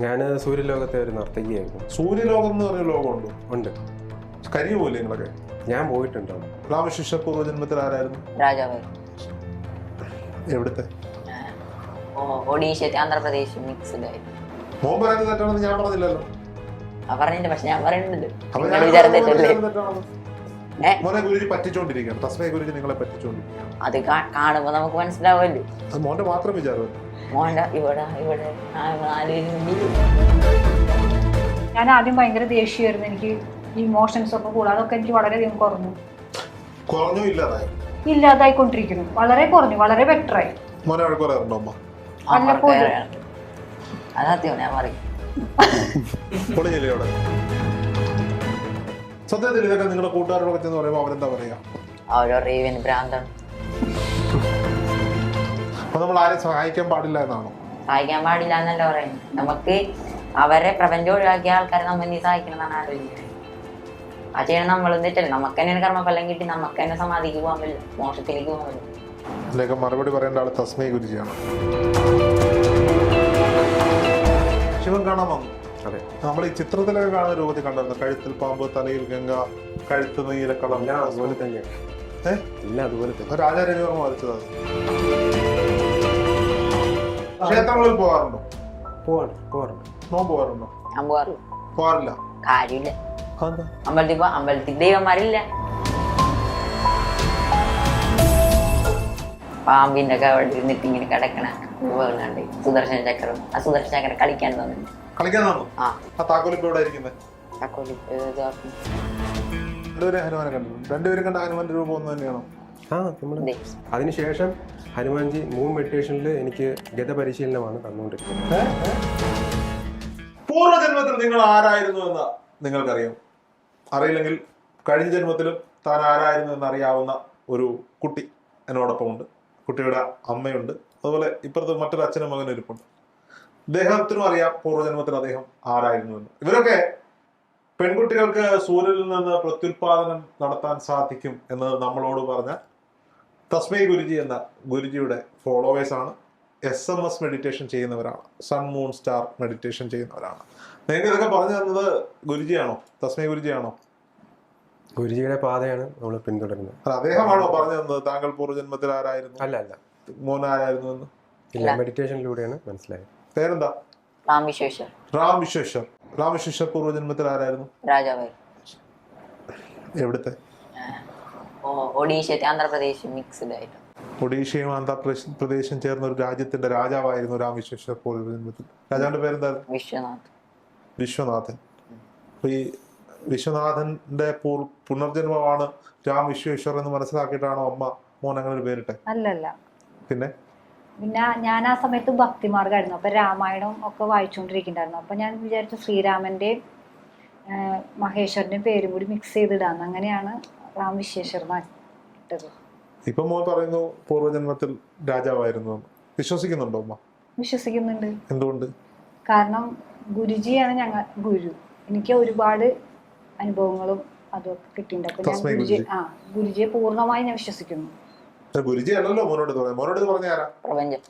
ഞാൻ സൂര്യലോകത്തെ ഒരു നർത്തകിയായിരുന്നു. സൂര്യലോകം എന്ന് പറഞ്ഞ ലോകമുണ്ടോ? ഉണ്ട്. കരിയ പോലെ നിങ്ങളൊക്കെ? ഞാൻ പോയിട്ടുണ്ടോ? രാമശിഷ്യ പൂർവ്വജന്മത്തിൽ ആരായിരുന്നു? രാജാവ്. എവിടുത്തെ? ഒഡീഷ ആന്ധ്രാപ്രദേശ് മിക്സ്ഡ് ആയി. മോൻ പറയുന്നത് തെറ്റാണെന്ന് ഞാൻ പറഞ്ഞില്ലല്ലോ. പറഞ്ഞില്ല, പക്ഷെ ഞാൻ പറയുന്നുണ്ട്. അപ്പൊ നിങ്ങൾ ഞാൻ വിചാരം പറയുന്നത് തെറ്റല്ലേ? തെറ്റാണെന്ന്. മോനെ ഗുരുജി പറ്റിച്ചോണ്ടിരിക്കുകയാണ്. തസ്മയ ഗുരുജി നിങ്ങളെ പറ്റിച്ചോണ്ടിരിക്കുകയാണ്. അത് കാണുമ്പോ നമുക്ക് മനസ്സിലാവല്ലോ. അത് മോന്റെ മാത്രം വിചാരമല്ല. മോന്റെ ഇവിടെ ഇവിടെ ഞാൻ ആദ്യം ഭയങ്കര ദേഷ്യമായിരുന്നു. എനിക്ക് ഇമോഷൻസ് ഒക്കെ കൂടാതെ അതൊക്കെ എനിക്ക് വളരെയധികം കുറഞ്ഞു. കുറഞ്ഞു ഇല്ലാതായി? ഇല്ലാതായിക്കൊണ്ടിരിക്കുന്നു. വളരെ കുറഞ്ഞു, വളരെ ബെറ്ററായി. മോനെ വഴക്ക് പറയാറുണ്ടോ അമ്മ? അതാദ്യം ഞാൻ പറയും. പൊളിഞ്ഞില്ലേ അവിടെ? സത്യത്തിൽ ഇതൊക്കെ നിങ്ങളുടെ കൂട്ടുകാരോടൊക്കെ ചെന്ന് പറയുമ്പോൾ അവരെന്താ പറയാ? ഓരോ റീവിന് ഭ്രാന്താണ്. അപ്പൊ നമ്മൾ ആരെയും സഹായിക്കാൻ പാടില്ല എന്നാണോ? സഹായിക്കാൻ പാടില്ല എന്നല്ല പറയുന്നത്. നമുക്ക് അവരെ പ്രപഞ്ചം ഒഴിവാക്കിയ ആൾക്കാരെ നമ്മൾ നീ സഹായിക്കണം എന്നാണ് ആലോചിക്കുന്നത്. ആ ചെയ്യണം നമ്മളും തെറ്റല്ലേ. നമുക്ക് തന്നെ കർമ്മഫലം കിട്ടി നമുക്ക് തന്നെ സമാധിക്ക് പോകാൻ പറ്റില്ല, മോക്ഷത്തിലേക്ക് പോകാൻ പറ്റില്ല. ഇതിലേക്ക് മറുപടി പറയേണ്ട ആള് തസ്മയ ഗുരുജിയാണ്. ശിവൻ കാണാൻ വന്നു. അതെ. നമ്മൾ ഈ ചിത്രത്തിലൊക്കെ കാണുന്ന രൂപത്തിൽ കണ്ടിരുന്നു. കഴുത്തിൽ പാമ്പ്, തലയിൽ ഗംഗ, കഴുത്ത് നീലക്കളം. അതുപോലെ തന്നെയാണ്. ഇല്ല, അതുപോലെ തന്നെ. രാജാരവിവർമ്മ വരച്ചത്. ക്ഷേത്രങ്ങളിൽ പോകാറുണ്ടോ? പോവാറുണ്ട്. നോമ്പ് പോകാറുണ്ടോ? ഞാൻ പോകാറില്ല. പോകാറില്ല? കാര്യമില്ല. അതെന്താ? അമ്പലത്തിൽ ദൈവന്മാരില്ല. പാമ്പിന്റെ ഒക്കെ അവിടെ ഇരുന്നിട്ട് ഇങ്ങനെ കിടക്കണ രൂപകളുണ്ട്. സുദർശന ചക്രം. ആ സുദർശന ചക്രം കളിക്കാൻ തോന്നുന്നു. കളിക്കാൻ തോന്നുന്നു. ആ താക്കോൽ ഇപ്പൊ ഇവിടെ ഇരിക്കുന്നത്. രണ്ടുപേരും ഹനുമാനെ കണ്ടു. രണ്ടുപേരും കണ്ട ഹനുമാന്റെ രൂപം ഒന്ന് തന്നെയാണോ? അതിനുശേഷം ഹനുമാൻജി മൂൺ മെഡിറ്റേഷനിൽ എനിക്ക് ഗത പരിശീലനമാണ് തന്നുകൊണ്ടിരിക്കുന്നത്. പൂർവ്വജന്മത്തിൽ നിങ്ങൾ ആരായിരുന്നു എന്ന് നിങ്ങൾക്കറിയാം. അറിയില്ലെങ്കിൽ കഴിഞ്ഞ ജന്മത്തിലും താൻ ആരായിരുന്നു എന്നറിയാവുന്ന ഒരു കുട്ടി എന്നോടൊപ്പം ഉണ്ട്. കുട്ടിയുടെ അമ്മയുണ്ട്. അതുപോലെ ഇപ്പുറത്ത് മറ്റൊരു അച്ഛനും മകനും ഇരിപ്പുണ്ട്. അദ്ദേഹത്തിനും അറിയാം പൂർവ്വജന്മത്തിൽ അദ്ദേഹം ആരായിരുന്നു എന്ന്. ഇവരൊക്കെ പെൺകുട്ടികൾക്ക് സൂര്യനിൽ നിന്ന് പ്രത്യുൽപാദനം നടത്താൻ സാധിക്കും എന്ന് നമ്മളോട് പറഞ്ഞ തസ്മയ ഗുരുജി എന്ന ഗുരുജിയുടെ ഫോളോവേഴ്സാണ്. SMS മെഡിറ്റേഷൻ ചെയ്യുന്നവരാണ്. സൺ മൂൺ സ്റ്റാർ മെഡിറ്റേഷൻ ചെയ്യുന്നവരാണ്. നിങ്ങൾക്ക് ഇതൊക്കെ പറഞ്ഞു തന്നത് ഗുരുജിയാണോ? തസ്മയ ഗുരുജിയാണോ? ഗുരുജിയുടെ പാതയാണ് നമ്മൾ പിന്തുടരുന്നത്. അദ്ദേഹമാണോ പറഞ്ഞു തന്നത് താങ്കൾ പൂർവ്വജന്മത്തിൽ ആരായിരുന്നു? അല്ല, മോൻ ആരായിരുന്നു എന്ന്? ഇല്ല, മെഡിറ്റേഷനിലൂടെയാണ് മനസ്സിലായത്. പേരെന്താ? റാം വിശ്വേശ്വർ. റാം വിശ്വേശ്വർ. റാം വിശ്വേശ്വർ പൂർവ്വജന്മത്തിൽ ആരായിരുന്നു? രാജാവ്. എവിടുത്തെ? ഒഡീഷ ആന്ധ്രാപ്രദേശ് മിക്സ്ഡ് ആയിട്ട്. ഒഡീഷയും ആന്ധ്രാപ്രദേശും ചേർന്ന ഒരു രാജ്യത്തിന്റെ രാജാവായിരുന്നു രാം വിശ്വേശ്വർ പൂർവ്വജന്മത്തിൽ. രാജാവിന്റെ പേരെന്തായിരുന്നു? വിശ്വനാഥ്. വിശ്വനാഥൻ. അപ്പൊ ഈ വിശ്വനാഥന്റെ പുനർജന്മമാണ് രാം വിശ്വേശ്വർ എന്ന് മനസ്സിലാക്കിയിട്ടാണോ അമ്മ മോൻ അങ്ങനെ ഒരു പേരിട്ടെ? അല്ലല്ല. പിന്നെ ഞാൻ ആ സമയത്ത് ഭക്തിമാർഗമായിരുന്നു. അപ്പൊ രാമായണം ഒക്കെ വായിച്ചുകൊണ്ടിരിക്കുന്നുണ്ടായിരുന്നു. അപ്പൊ ഞാൻ വിചാരിച്ചു ശ്രീരാമന്റെ മഹേശ്വരന്റെ പേരും കൂടി മിക്സ് ചെയ്തിടാന്ന്. അങ്ങനെയാണ് റാം വിശ്വേശ്വർ ഇട്ടത്. ഇപ്പൊ മോൻ പറയുന്നു പൂർവ്വജന്മത്തിൽ രാജാവായിരുന്നു. വിശ്വസിക്കുന്നുണ്ടോ അമ്മ? വിശ്വസിക്കുന്നുണ്ട്. എന്തുകൊണ്ട്? കാരണം ഗുരുജിയാണ് ഞങ്ങൾ ഗുരു. എനിക്ക് ഒരുപാട് അനുഭവങ്ങളും അതൊക്കെ കിട്ടിയിട്ടുണ്ട്. അപ്പൊ ഞാൻ ഗുരുജിയെ പൂർണ്ണമായി ഞാൻ വിശ്വസിക്കുന്നു. ഗുരുജി അല്ലല്ലോ മോനോട് പറയാം. മോനോട് പറഞ്ഞ ആരാ? പ്രപഞ്ചം.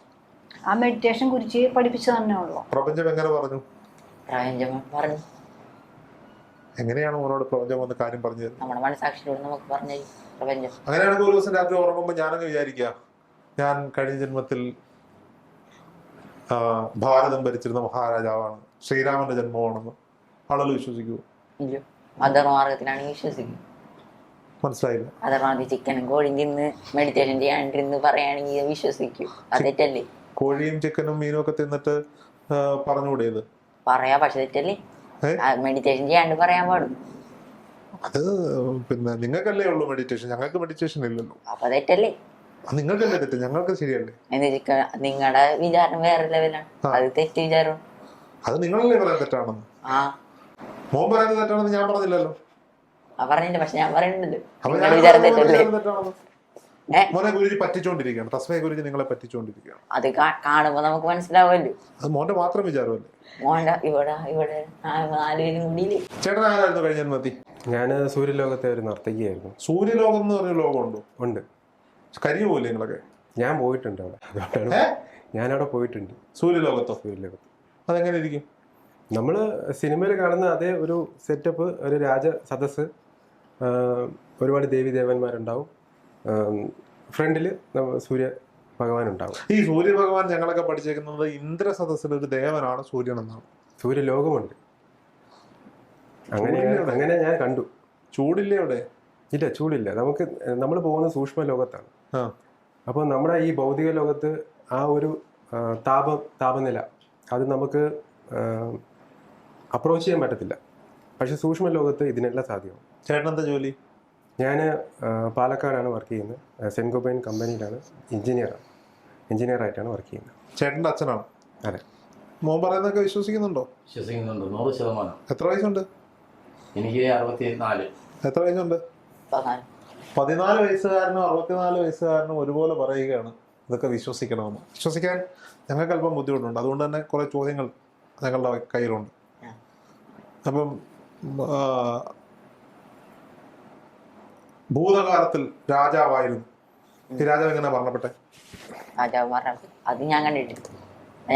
ആ മെഡിറ്റേഷൻ ഗുരുജിയെ പഠിപ്പിച്ചു തന്നെ ഉള്ളു. പ്രപഞ്ചം എങ്ങനെ പറഞ്ഞു? പ്രപഞ്ചം പറഞ്ഞു. എങ്ങനെയാണ് മോനോട് പ്രപഞ്ചം വന്ന് കാര്യം പറഞ്ഞത്? നമ്മുടെ മനസാക്ഷിയിലൂടെ നമുക്ക് പറഞ്ഞു പ്രപഞ്ചം. അങ്ങനെയാണെങ്കിൽ ഒരു ദിവസം രാത്രി ഉറങ്ങുമ്പോൾ ഞാനങ്ങ് വിചാരിക്കുക ഞാൻ കഴിഞ്ഞ ജന്മത്തിൽ ഭാരതം ഭരിച്ചിരുന്ന മഹാരാജാവാണ്, ശ്രീരാമന്റെ ജന്മമാണെന്ന് ആളുകൾ വിശ്വസിക്കുമോ? ഇല്ല. അധർമാർഗത്തിലാണ് വിശ്വസിക്കും. മനസ്സിലായില്ല. അധർമാർഗം ചിക്കനും കോഴിയും തിന്ന് മെഡിറ്റേഷൻ ചെയ്യാണ്ടിരുന്ന് പറയുകയാണെങ്കിൽ വിശ്വസിക്കൂ. അത് തെറ്റല്ലേ? കോഴിയും ചിക്കനും മീനും ഒക്കെ തിന്നിട്ട് പറഞ്ഞുകൂടിയത് പറയാ, പക്ഷെ തെറ്റല്ലേ? മെഡിറ്റേഷൻ ചെയ്യാണ്ട് പറയാൻ പാടും. അത് പിന്നെ നിങ്ങൾക്കല്ലേ ഉള്ളൂ മെഡിറ്റേഷൻ, ഞങ്ങൾക്ക് മെഡിറ്റേഷൻ ഇല്ലല്ലോ. അപ്പൊ തെറ്റല്ലേ? നിങ്ങൾക്കല്ലേ തെറ്റ്, ഞങ്ങൾക്ക് ശരിയല്ലേ? നിങ്ങളുടെ വിചാരം വേറെ ലെവലാണ്. അത് തെറ്റ് വിചാരം. അത് നിങ്ങളല്ലേ പറയാൻ തെറ്റാണെന്ന്? മോൻ പറയുന്നത് തെറ്റാണെന്ന് ഞാൻ പറഞ്ഞില്ലല്ലോ. പറഞ്ഞില്ല, പക്ഷെ ഞാൻ പറയുന്നുണ്ട്. വിചാരം തെറ്റല്ലേ? മോനെ ഗുരുജി പറ്റിച്ചോണ്ടിരിക്കുകയാണ്. തസ്മയ ഗുരുജി നിങ്ങളെ പറ്റിച്ചോണ്ടിരിക്കുകയാണ്. അത് കാണുമ്പോ നമുക്ക് മനസ്സിലാവുമല്ലോ. അത് മോന്റെ മാത്രം വിചാരമല്ലേ? മോന്റെ ഇവിടെ ഇവിടെ നാലുപേരും കൂടി. ചേട്ടൻ ആരായിരുന്നു കഴിഞ്ഞ ജന്മത്തിൽ? ഞാൻ സൂര്യലോകത്തെ ഒരു നർത്തകിയായിരുന്നു. സൂര്യലോകം എന്ന് പറഞ്ഞ ലോകമുണ്ടോ? ഉണ്ട്. കരിയ പോലെ നിങ്ങളൊക്കെ? ഞാൻ പോയിട്ടുണ്ട് അവിടെ. അതുകൊണ്ടാണ് ഞാനവിടെ പോയിട്ടുണ്ട്. സൂര്യലോകത്തോ? സൂര്യലോകത്ത്. അതെങ്ങനെ ഇരിക്കും? നമ്മൾ സിനിമയിൽ കാണുന്ന അതേ ഒരു സെറ്റപ്പ്, ഒരു രാജ സദസ്സ്, ഒരുപാട് ദേവീദേവന്മാരുണ്ടാവും, ഫ്രണ്ടിൽ സൂര്യ ഭഗവാൻ ഉണ്ടാവും. ഈ സൂര്യ ഭഗവാൻ ഞങ്ങളൊക്കെ പഠിച്ചേക്കുന്നത് ഇന്ദ്രസദസ്സിൽ ഒരു ദേവനാണ് സൂര്യൻ എന്നാണ്. സൂര്യലോകമുണ്ട്. അങ്ങനെ ഞാൻ കണ്ടു. ചൂടില്ലേ അവിടെ? ഇല്ല, ചൂടില്ല. നമ്മൾ പോകുന്ന സൂക്ഷ്മ ലോകത്താണ്. അപ്പോൾ നമ്മുടെ ഈ ഭൗതിക ലോകത്ത് ആ ഒരു താപനില അത് നമുക്ക് അപ്രോച്ച് ചെയ്യാൻ പറ്റത്തില്ല. പക്ഷെ സൂക്ഷ്മ ലോകത്ത് ഇതിനെല്ലാം സാധ്യമാണ്. ചേട്ടനെന്താ ജോലി? ഞാൻ പാലക്കാടാണ് വർക്ക് ചെയ്യുന്നത്. സെൻഗോബൈൻ കമ്പനിയിലാണ് എഞ്ചിനീയറായിട്ടാണ് വർക്ക് ചെയ്യുന്നത്. ചേട്ടൻ്റെ അച്ഛനാണ്? അതെ. മോൻ പറയുന്നതൊക്കെ വിശ്വസിക്കുന്നുണ്ടോ? വിശ്വസിക്കുന്നുണ്ട്, 100%. എത്ര വയസ്സുണ്ട്? എനിക്ക് 64. എത്ര വയസ്സുണ്ട്? 14 വയസ്സുകാരനും 64 വയസ്സുകാരനും ഒരുപോലെ പറയുകയാണ് ഇതൊക്കെ വിശ്വസിക്കണമെന്ന്. വിശ്വസിക്കാൻ ഞങ്ങൾക്ക് അല്പം ബുദ്ധിമുട്ടുണ്ട്. അതുകൊണ്ട് തന്നെ കുറേ ചോദ്യങ്ങൾ ഞങ്ങളുടെ കയ്യിലുണ്ട്. അപ്പം ഭൂതകാലത്തിൽ രാജാവായിരുന്നു. ഈ രാജാവ് എങ്ങനെ മരണപ്പെട്ടെ? രാജാവ് മരണപ്പെട്ടു അത് ഞാൻ കണ്ടിട്ടില്ല.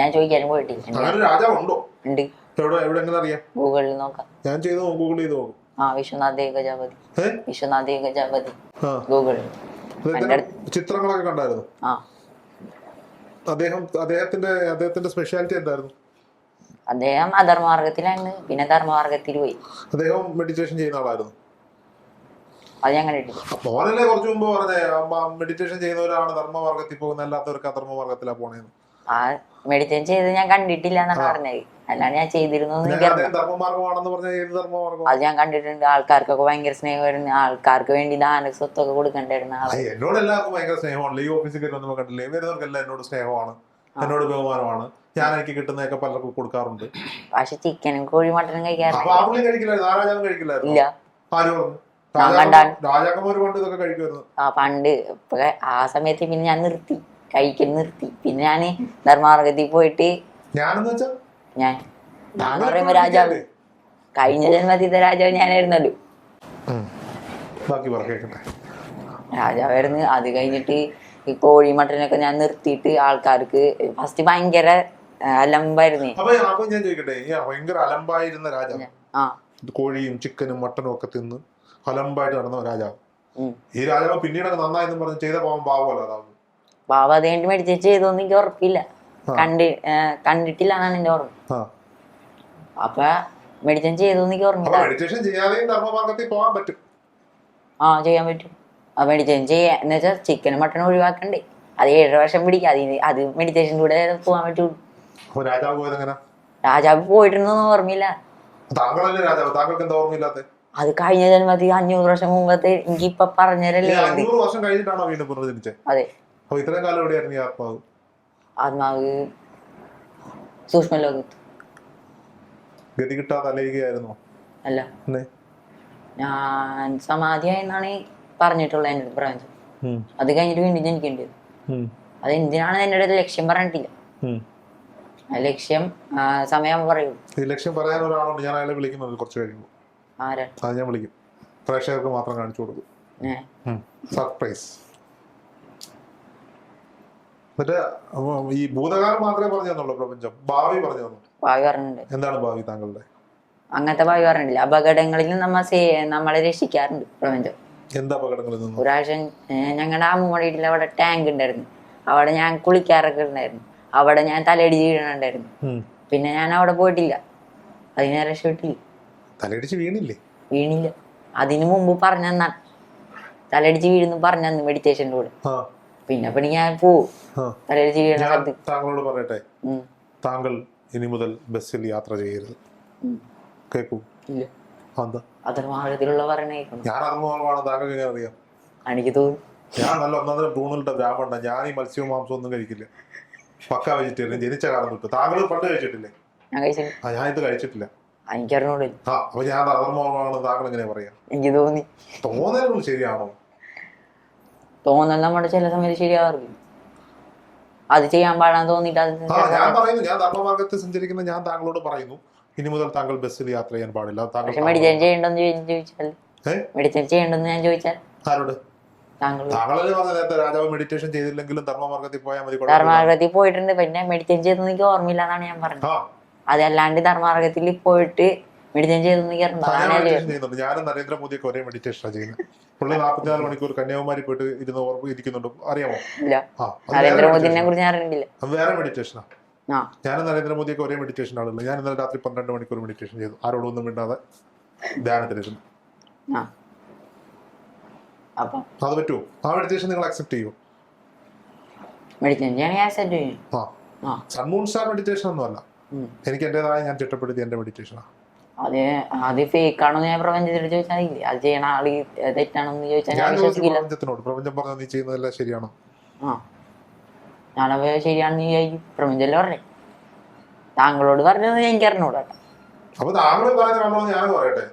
ഞാൻ ചോദിക്കാനും പോയിട്ടില്ല. അങ്ങനെ രാജാവ് ഉണ്ടോ? ഉണ്ട്. എവിടെ എങ്ങനെ അറിയാം? ഗൂഗിളിൽ നോക്കാം. ഞാൻ ഗൂഗിൾ ചെയ്ത് നോക്കും. വിശ്വനാഥ ഗജപതി ഗൂഗിളിൽ. ചിത്രങ്ങളൊക്കെ കണ്ടായിരുന്നു. അദ്ദേഹത്തിന്റെ സ്പെഷ്യാലിറ്റി എന്തായിരുന്നു? അദ്ദേഹം അധർമാർഗത്തിലാണ്, പിന്നെ ധർമ്മമാർഗത്തിൽ പോയി. അദ്ദേഹം മെഡിറ്റേഷൻ ചെയ്യുന്ന ആളായിരുന്നു. അത് ഞാൻ കണ്ടിട്ടില്ല. മോനല്ലേ കുറച്ചു മുമ്പ് പറഞ്ഞേ മെഡിറ്റേഷൻ ചെയ്യുന്നവരാണ് ധർമ്മമാർഗത്തിൽ പോകുന്നത്, അല്ലാത്തവർക്ക് അധർമ്മമാർഗത്തിലാ പോണേന്ന്. ആ മെഡിറ്റേഷൻ ചെയ്ത് ഞാൻ കണ്ടിട്ടില്ല എന്നാണ് പറഞ്ഞത്. അല്ലാണ്ട് ഞാൻ ചെയ്തിരുന്നു. ധർമ്മമാർഗമാണെന്ന് പറഞ്ഞാൽ ഏത് ധർമ്മമാർഗം? അത് ഞാൻ കണ്ടിട്ടുണ്ട്. ആൾക്കാർക്കൊക്കെ ഭയങ്കര സ്നേഹമായിരുന്നു. ആൾക്കാർക്ക് വേണ്ടി ദാന സ്വത്തൊക്കെ കൊടുക്കണ്ടായിരുന്ന ആള്. എന്നോട് എല്ലാവർക്കും ഭയങ്കര സ്നേഹമാണ്. ഈ ഓഫീസിൽ കയറുന്ന കണ്ടില്ലേ, വരുന്നവർക്കെല്ലാം എന്നോട് സ്നേഹമാണ്, എന്നോട് ബഹുമാനമാണ്. ഞാൻ എനിക്ക് കിട്ടുന്നതൊക്കെ പലർക്കും കൊടുക്കാറുണ്ട്. പക്ഷെ ചിക്കനും കോഴി മട്ടനും കഴിക്കാറില്ല. കഴിക്കില്ലായിരുന്നു. രാജാക്കന്മാര് പണ്ട് ഇതൊക്കെ കഴിക്കുമായിരുന്നു. പണ്ട്. ആ സമയത്ത് പിന്നെ ഞാൻ നിർത്തി. പിന്നെ ഞാൻ ധർമ്മമാർഗത്തിൽ പോയിട്ട് ഞാൻ പറയുമ്പോ രാജാവ് കഴിഞ്ഞ ജന്മത്തിത്തെ രാജാവ് ഞാനായിരുന്നല്ലോ. രാജാവായിരുന്നു. അത് കഴിഞ്ഞിട്ട് ഈ കോഴി മട്ടനൊക്കെ ഞാൻ നിർത്തിയിട്ട് ആൾക്കാർക്ക് ഫസ്റ്റ് ഭയങ്കര അലമ്പായിരുന്നു. ഞാൻ ചോദിക്കട്ടെ, ഭയങ്കര അലമ്പായിരുന്ന രാജാവ്, കോഴിയും ചിക്കനും മട്ടനും ഒക്കെ തിന്ന് അലമ്പായിട്ട് നടന്ന രാജാവ്, ഈ രാജാവ് പിന്നീട് നന്നായെന്ന് പറഞ്ഞ് ചെയ്ത പാവമല്ല. പാവ അതുകൊണ്ട് മെഡിറ്റേറ്റ് ചെയ്തോന്ന് എനിക്ക് ഉറപ്പില്ല. കണ്ടിട്ടില്ല എന്നാണ് എന്റെ ഓർമ്മ. അപ്പൊ മെഡിറ്റേഷൻ ചെയ്തോന്ന് എനിക്ക് ഓർമ്മയില്ല. ചെയ്യാൻ പറ്റും. മെഡിറ്റേഷൻ ചെയ്യാ എന്ന് വെച്ചാൽ ചിക്കനും മട്ടനും ഒഴിവാക്കണ്ടേ. അത് 7 വർഷം പിടിക്കും. അത് മെഡിറ്റേഷൻ കൂടെ പോകാൻ പറ്റുള്ളൂ. രാജാവ് പോയിട്ടുണ്ടെന്ന് ഓർമ്മയില്ല. അത് കഴിഞ്ഞ ജന്മത്തിൽ 500 വർഷം മുമ്പത്തെ എനിക്ക് ഇപ്പൊ പറഞ്ഞല്ലേ. അതെ. ആത്മാവ് സൂക്ഷ്മലോകത്ത്. ഗതി കിട്ടാതെ അലയുകയായിരുന്നോ? അല്ല, ഞാൻ സമാധിയായെന്നാണ് പറഞ്ഞിട്ടുള്ളത് എൻ്റെ പ്രപഞ്ചം. അത് കഴിഞ്ഞിട്ട് വീണ്ടും ജനിക്കേണ്ടി വരും. അത് എന്തിനാണ് എൻ്റെ അടുത്ത് ലക്ഷ്യം പറഞ്ഞിട്ടില്ല. ലക്ഷ്യം സമയം പറയൂ. ലക്ഷ്യം പറയാൻ ഒരാളുണ്ട്, ഞാൻ അയാളെ വിളിക്കുന്നത് കുറച്ച് കഴിയുമ്പോൾ. ആരാ? അത് ഞാൻ വിളിക്കും. പ്രേക്ഷകർക്ക് മാത്രം കാണിച്ചു കൊടുക്കും. സർപ്രൈസ്. എന്നിട്ട് ഈ ഭൂതകാലം മാത്രമേ പറഞ്ഞു തന്നുള്ളൂ പ്രപഞ്ചം? ഭാവി പറഞ്ഞു തന്നു? ഭാവി പറഞ്ഞിട്ടുണ്ട്. എന്താണ് ഭാവി താങ്കളുടെ? അങ്ങനത്തെ ഭാവി പറഞ്ഞിട്ടില്ല. അപകടങ്ങളിൽ നമ്മളെ രക്ഷിക്കാറുണ്ട് പ്രപഞ്ചം. എന്താ അപകടങ്ങളിൽ നിന്ന്? ഒരാഴ്ച ഞങ്ങളുടെ അമ്മൂമ്മയുടെ വീട്ടിൽ അവിടെ ടാങ്ക് ഉണ്ടായിരുന്നു. അവിടെ ഞാൻ കുളിക്കാറൊക്കെ ഉണ്ടായിരുന്നു. അവിടെ ഞാൻ തലയിടിച്ച് വീഴണുണ്ടായിരുന്നു. പിന്നെ ഞാൻ അവിടെ പോയിട്ടില്ല. അതിനെ രക്ഷപ്പെട്ടില്ല. തലയിടിച്ച് വീണില്ല. അതിനു മുമ്പ് പറഞ്ഞാണ് തലയിടിച്ച് വീഴുന്നു പറഞ്ഞു മെഡിറ്റേഷൻ്റെ കൂടെ. പിന്നെ ഞാൻ പോവും തലയിടിച്ച് വീഴണ. താങ്കളോട് പറയട്ടെ, താങ്കൾ ഇനി മുതൽ ബസ്സിൽ യാത്ര ചെയ്യരുത്. കേൾക്കൂ. അധർമാർഗത്തിലുള്ള പറയണേ. ഞാൻ അധർമ്മമാണ്. താങ്കൾക്ക് എങ്ങനെ അറിയാം? എനിക്ക് തോന്നുന്നു. ഞാൻ നല്ല ഒന്നാമത്തെ ഭ്രൂണിലിട്ട ബ്രാഹ്മണ. ഞാൻ ഈ മത്സ്യവും മാംസവും ഒന്നും കഴിക്കില്ല. പക്കാ വെജിറ്റേറിയൻ. ജനിച്ച കാലം തൊട്ട്. താങ്കൾ പണ്ട് കഴിച്ചിട്ടില്ലേ? ഞാൻ ഇത് കഴിച്ചിട്ടില്ല. അപ്പൊ ഞാൻ അധർമ്മമാണ് താങ്കൾ എങ്ങനെ പറയാം? എനിക്ക് തോന്നി. തോന്നലുകൾ ശരിയാണോ? തോന്നൽ നമ്മുടെ ചില സമയത്ത് ശരിയാവാറില്ല. അത് ചെയ്യാൻ പാടാന്ന് തോന്നിട്ട് ഞാൻ പറയുന്നു, ഞാൻ ധർമ്മമാർഗത്തിൽ സഞ്ചരിക്കുന്ന ഞാൻ താങ്കളോട് പറയുന്നു, ഇനി മുതൽ താങ്കൾ ബസ്സിൽ യാത്ര ചെയ്യാൻ പാടില്ല. മെഡിറ്റേഷൻ ചെയ്യണ്ടെന്ന് ഞാൻ ചോദിച്ചാൽ ആരോട്? താങ്കളല്ലേ പറഞ്ഞ നേരത്തെ രാജാവ് മെഡിറ്റേഷൻ ചെയ്തില്ലെങ്കിലും ധർമ്മമാർഗത്തിൽ പോയാൽ മതി. ധർമ്മമാർഗത്തിൽ പോയിട്ടുണ്ട്. പിന്നെ മെഡിറ്റേഷൻ ചെയ്തെന്ന് എനിക്ക് ഓർമ്മയില്ല എന്നാണ് ഞാൻ പറഞ്ഞത്. അതല്ലാണ്ട് ധർമാർഗത്തിൽ പോയിട്ട് മെഡിറ്റേഷൻ ചെയ്തൊന്നും ചെയ്യുന്നുണ്ട്. ഞാനും നരേന്ദ്രമോദിയൊക്കെ ഒരേ മെഡിറ്റേഷനാണ് ചെയ്യുന്നത്. പുള്ളി 44 മണിക്കൂർ കന്യാകുമാരി പോയിട്ട് ഇരിക്കുന്നുണ്ട്, അറിയാമോ? നരേന്ദ്രമോദിനെ കുറിച്ച് ഞാൻ അറിയില്ല. അത് വേറെ മെഡിറ്റേഷനാ. ഞാനും നരേന്ദ്രമോദിയൊക്കെ ഒരേ മെഡിറ്റേഷൻ ആണല്ലോ. ഞാൻ ഇന്നലെ രാത്രി 12 മണിക്കൂർ മെഡിറ്റേഷൻ ചെയ്തു, ആരോടൊന്നും മിണ്ടാതെ ധ്യാനത്തിലിരുന്നു. അത് പറ്റുമോ? ആ മെഡിറ്റേഷൻ നിങ്ങൾ അക്സെപ്റ്റ് ചെയ്യോ? സൺമൂൺ സ്റ്റാർ മെഡിറ്റേഷൻ ഒന്നും അല്ല, എനിക്ക് എന്റേതായ ഞാൻ ചിട്ടപ്പെടുത്തി എന്റെ മെഡിറ്റേഷനാണ്. അത് ഫേക്ക് ആണോ ഞാൻ പ്രപഞ്ചത്തിനോട് ചോദിച്ചാൽ അത് ചെയ്യണ ആള് തെറ്റാണോന്ന് ചോദിച്ചാൽ ഞാൻ വിശ്വസിക്കില്ല. പ്രപഞ്ചത്തിനോട് പ്രപഞ്ചം പറഞ്ഞാൽ നീ ചെയ്യുന്നതെല്ലാം ശരിയാണോ? ഞാനത് ശരിയാണെന്ന് വിചാരിക്കും. പ്രപഞ്ചല്ലേ പറഞ്ഞേ, താങ്കളോട് പറഞ്ഞത് എനിക്ക് അറിഞ്ഞൂടാ. അപ്പൊ താങ്കൾ പറഞ്ഞോ ഞാൻ പറയട്ടെ.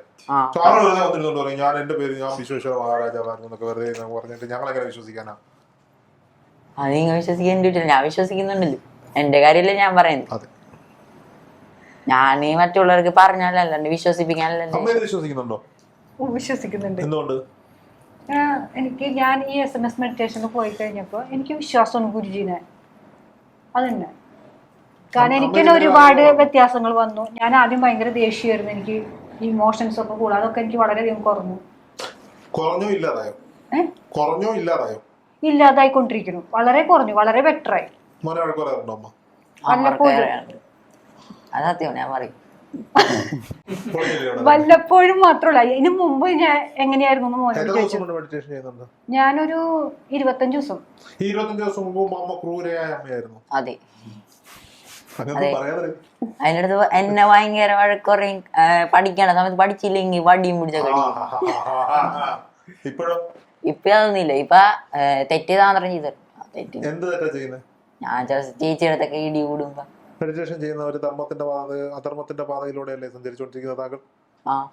താങ്കൾ വെറുതെ വന്നിരുന്നോണ്ട് പറയും ഞാൻ എന്റെ പേര് ഞാൻ വിശ്വേശ്വര മഹാരാജാവായിരുന്നു എന്നൊക്കെ വെറുതെ പറഞ്ഞിട്ട് ഞങ്ങൾ എങ്ങനെ വിശ്വസിക്കാനാ? അത് നിങ്ങൾ വിശ്വസിക്കാൻ പറ്റില്ല, ഞാൻ വിശ്വസിക്കുന്നുണ്ടല്ലോ. എന്റെ കാര്യമല്ലേ ഞാൻ പറയുന്നത്. ഞാൻ മറ്റുള്ളവർക്ക് പറഞ്ഞാലല്ല വിശ്വസിപ്പിക്കാനല്ലേ. വിശ്വസിക്കുന്നുണ്ടോ? വിശ്വസിക്കുന്നുണ്ട്. എന്തുകൊണ്ട്? ഞാൻ ഈ SMS മെഡിറ്റേഷന് പോയി കഴിഞ്ഞപ്പോ എനിക്ക് വിശ്വാസമാണ് ഗുരുജീനെ. അതന്നെ, കാരണം എനിക്ക് തന്നെ ഒരുപാട് വ്യത്യാസങ്ങൾ വന്നു. ഞാൻ ആദ്യം ഭയങ്കര ദേഷ്യമായിരുന്നു, എനിക്ക് ഇമോഷൻസ് ഒക്കെ കൂടാതെ അതൊക്കെ എനിക്ക് വളരെയധികം കുറഞ്ഞു. ഇല്ലാതായിക്കൊണ്ടിരിക്കുന്നു, വളരെ കുറഞ്ഞു, വളരെ ബെറ്ററായി. വല്ലപ്പോഴും മാത്രമല്ല, ഇതിനു മുമ്പ് ഞാൻ എങ്ങനെയായിരുന്നു മോനോട് ചോദിച്ചു. ഞാനൊരു 25 ദിവസം. അതെ, അതിനടുത്ത് എന്നെ ഭയങ്കര വഴക്കുറയും, പഠിക്കണ സമയത്ത് പഠിച്ചില്ലെങ്കിൽ വടിയും പിടിച്ച ഇപ്പൊ അതൊന്നുമില്ല. ഇപ്പൊ തെറ്റിയതാന്ത്രം ചെയ്തു. ഞാൻ ചേച്ചിയുടെ ഇടി കൂടുമ്പോ മെഡിറ്റേഷൻ ചെയ്യുന്നവർ അധർമ്മത്തിന്റെ പാതയിലൂടെയല്ലേ സഞ്ചരിച്ചുകൊണ്ടിരിക്കുന്നത്? താങ്കൾ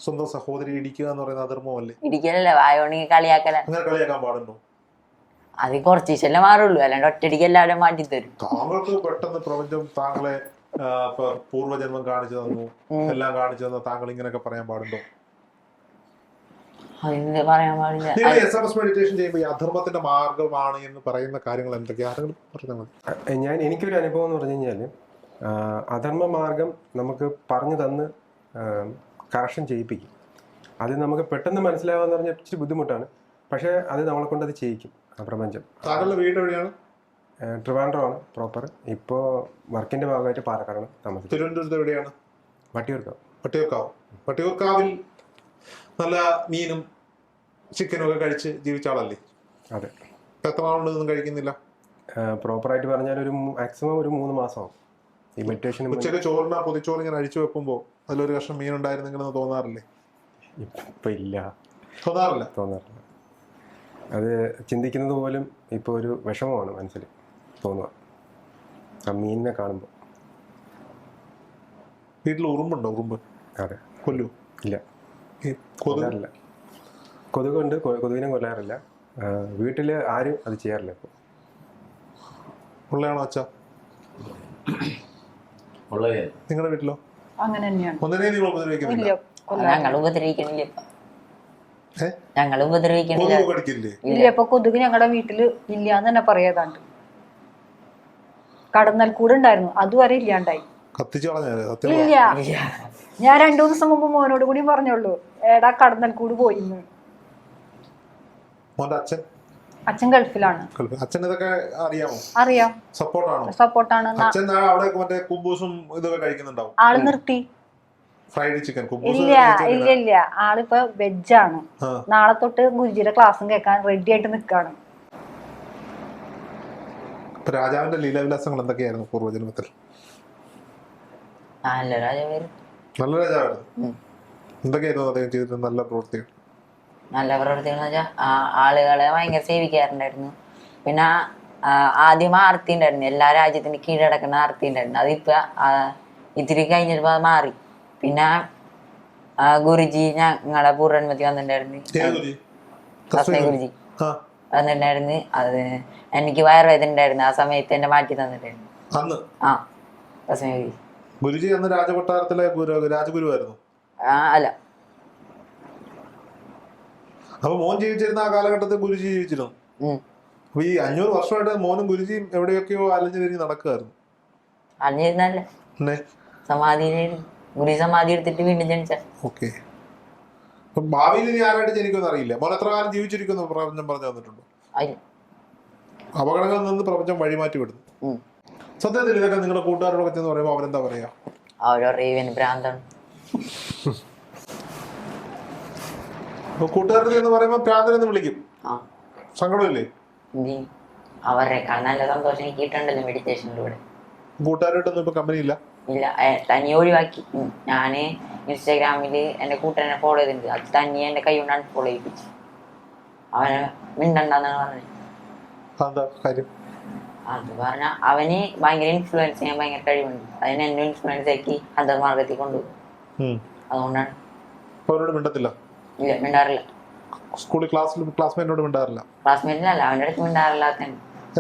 സ്വന്തം സഹോദരി ഇടിക്കുക എന്ന് പറയുന്ന അധർമ്മമല്ലേ? ഇടിക്കലല്ല, വായോണെങ്കിൽ കളിയാക്കല. അങ്ങനെ കളിയാക്കാൻ പാടുണ്ടോ? അത് കുറച്ച് ദിവസമല്ലേ മാറുള്ളൂ, അല്ലാണ്ട് ഒറ്റടിക്ക് എല്ലാവരും മാറ്റി തരും. താങ്കൾക്ക് പെട്ടെന്ന് പ്രപഞ്ചം താങ്കളെ പൂർവ്വജന്മം കാണിച്ചു തന്നു, എല്ലാം കാണിച്ചു തന്നു, താങ്കൾ ഇങ്ങനെയൊക്കെ പറയാൻ പാടുണ്ടോ? പറയാൻ പാടില്ല. SMS മെഡിറ്റേഷൻ ചെയ്യുമ്പോൾ ഈ അധർമ്മത്തിന്റെ മാർഗമാണ് എന്ന് പറയുന്ന കാര്യങ്ങൾ എന്തൊക്കെയാണ്? എനിക്കൊരു അനുഭവം എന്ന് പറഞ്ഞു കഴിഞ്ഞാൽ, അധർമ്മ മാർഗം നമുക്ക് പറഞ്ഞു തന്ന് കറക്ഷൻ ചെയ്യിപ്പിക്കും. അത് നമുക്ക് പെട്ടെന്ന് മനസ്സിലാവാന്ന് പറഞ്ഞാൽ ഇച്ചിരി ബുദ്ധിമുട്ടാണ്, പക്ഷേ അത് നമ്മളെ കൊണ്ട് അത് ചെയ്യിക്കും പ്രപഞ്ചം. താങ്കളുടെ വീട് എവിടെയാണ്? ട്രിവാൻഡ്രമാണ് പ്രോപ്പർ. ഇപ്പോൾ വർക്കിന്റെ ഭാഗമായിട്ട് പാലക്കാടാണ് താമസിക്കുന്നത്. തിരുവനന്തപുരത്ത് എവിടെയാണ്? വട്ടിയൂർക്കാവ്. വട്ടിയൂർക്കാവിൽ നല്ല മീനും ചിക്കനും ഒക്കെ കഴിച്ച് ജീവിച്ച ആളല്ലേ? അതെ. എത്ര നാളുകൊണ്ടൊന്നും കഴിക്കുന്നില്ല? പ്രോപ്പറായിട്ട് പറഞ്ഞാൽ മാക്സിമം ഒരു 3 മാസമാവും ഈ മെഡിറ്റേഷൻ. ഉച്ചക്ക് ചോറിനാ പൊതിച്ചോറ് ഇങ്ങനെ അഴിച്ചു വെക്കുമ്പോൾ അതിലൊരു കഷ്ണം മീൻ ഉണ്ടായിരുന്നെങ്കിലെന്ന് തോന്നാറില്ലേ? ഇപ്പൊ ഇല്ല, തോന്നാറില്ല. അത് ചിന്തിക്കുന്നത് പോലും ഇപ്പോൾ ഒരു വിഷമമാണ് മനസ്സിൽ തോന്നുക ആ മീനിനെ കാണുമ്പോൾ. വീട്ടിൽ ഉറുമ്പുണ്ടോ? ഉറുമ്പ്? അതെ. കൊല്ലൂ? ഇല്ല, കൊല്ലാറില്ല. കൊതുകുണ്ട്, കൊതുകിനെ കൊല്ലാറില്ല. വീട്ടിൽ ആരും അത് ചെയ്യാറില്ല. ഇപ്പോൾ ഉള്ളയാണോ അച്ഛാ? നിങ്ങളുടെ വീട്ടിലോ? അങ്ങനെ തന്നെയാണ്. ഒന്നിനെ നിങ്ങൾ ഉപദ്രവിക്കുന്നില്ല? ഞങ്ങൾ ഉപദ്രവിക്കണില്ല, ഞങ്ങൾ ഉപദ്രവിക്കണില്ല. ഇല്ല, ഇപ്പൊ കൊതുക് ഞങ്ങളുടെ വീട്ടില് ഇല്ലാന്ന് തന്നെ പറയാതാണ്ട്. കടന്നൽ കൂടെ ഉണ്ടായിരുന്നു, അതുവരെ ഇല്ലാണ്ടായി. ഇല്ല, ഞാൻ 2 ദിവസം മുമ്പ് മോനോട് കൂടി പറഞ്ഞോളൂ, ഏടാ കടന്നൽ കൂട് പോയിന്ന്. അച്ഛൻ ഗൾഫിലാണ്. അറിയാം, സപ്പോർട്ടാണ്. ആള് നിർത്തി. ഇല്ല, ആളിപ്പോ വെജാണ്. നാളെ തൊട്ട് ഗുരുജിയുടെ ക്ലാസ്സും കേൾക്കാൻ റെഡി ആയിട്ട് നിക്കാണ്. രാജാവിന്റെ ലീലാവിലാസങ്ങൾ എന്തൊക്കെയായിരുന്നു പൂർവ്വജന്മത്തിൽ? നല്ല രാജാവായിരുന്നു. എന്തൊക്കെയായിരുന്നു അദ്ദേഹം ചെയ്തിട്ട് നല്ല പ്രവൃത്തികൾ? നല്ല പ്രവൃത്തികൾ എന്ന് വെച്ചാൽ ആളുകളെ ഭയങ്കര സേവിക്കാറുണ്ടായിരുന്നു. പിന്നെ ആദ്യം ആർത്തി ഉണ്ടായിരുന്നു, എല്ലാ രാജ്യത്തിന് കീഴടക്കുന്ന ആർത്തി ഉണ്ടായിരുന്നു. അതിപ്പോ ഇത്തിരി കഴിഞ്ഞിട്ട് മാറി. പിന്നെ ഗുരുജി ഞങ്ങളെ പൂർവ്വന്മത്തി വന്നിട്ടുണ്ടായിരുന്നു, ഗുരുജി വന്നിട്ടുണ്ടായിരുന്നു. അത് എനിക്ക് വയറുവേദന ഉണ്ടായിരുന്നു, ആ സമയത്ത് എന്നെ മാറ്റി തന്നിട്ടായിരുന്നു. ഗുരുജി അന്ന് രാജകൊട്ടാരത്തിലെ രാജഗുരുവായിരുന്നു? അല്ല, അപ്പൊ മോൻ ജീവിച്ചിരുന്ന ആ കാലഘട്ടത്തിൽ ഗുരുജി ജീവിച്ചിരുന്നു. അപ്പൊ ഈ 500 വർഷമായിട്ട് മോനും ഗുരുജിയും എവിടെയൊക്കെയോ അലഞ്ഞു തിരിഞ്ഞ് നടക്കുമായിരുന്നു. അറിഞ്ഞിരുന്നല്ലേ, സമാധിയില് ഗുരു സമാധി എടുത്തിട്ട് വീണ്ടും ജനിച്ച. ഓക്കെ. അപ്പം ഭാവിയിൽ ഇനി ആരായിട്ട് ജനിക്കുമെന്ന് അറിയില്ല. മോൻ എത്ര കാലം ജീവിച്ചിരിക്കുന്നു പ്രപഞ്ചം പറഞ്ഞു തന്നിട്ടുണ്ടോ? അതിൽ അപകടങ്ങളിൽ നിന്ന് പ്രപഞ്ചം വഴിമാറ്റി വിടുന്നു. സത്യത്തിൽ ഇതൊക്കെ നിങ്ങളുടെ കൂട്ടുകാരോടൊക്കെ ചെന്ന് പറയുമ്പോൾ അവരെന്താ പറയാ? അവരറിയവന് ഭ്രാന്താണ്. കൂട്ടുകാരുടെ എന്ന് പറയുമ്പോൾ ഭ്രാന്തനെന്ന് വിളിക്കും. സങ്കടമില്ലേ? അവരെക്കാൾ നല്ല സന്തോഷം എനിക്ക് കിട്ടണ്ടല്ലോ മെഡിറ്റേഷനിലൂടെ. കൂട്ടുകാരായിട്ടൊന്നും ഇപ്പൊ കമ്പനി ഇല്ല? ഇല്ല, തനിയെ ഒഴിവാക്കി. ഞാന് ഇൻസ്റ്റാഗ്രാമില് എന്റെ കൂട്ടുകാരനെ ഫോളോ ചെയ്തിട്ടുണ്ട്. അത് തനിയെ എന്റെ കൈ കൊണ്ടാണ് ഫോളോ ചെയ്യിപ്പിച്ചു. അവനെ മിണ്ടണ്ടെന്നാണ് പറഞ്ഞത്. അത് പറഞ്ഞ അവന് ഭയങ്കര ഇൻഫ്ലുവൻസ് ചെയ്യാൻ ഭയങ്കര കഴിവുണ്ട്. അതിന് എന്നെ ഇൻഫ്ലുവൻസ് ആക്കി അന്തർമാർഗത്തിൽ കൊണ്ടുപോകും. അതുകൊണ്ടാണ് ഇല്ല മിണ്ടാറില്ല. സ്കൂളിൽ ക്ലാസ്മേറ്റിനോട് മിണ്ടാറില്ല? ക്ലാസ്മേറ്റിനല്ല, അവന്റെ അടുത്ത് മിണ്ടാറില്ലാത്ത.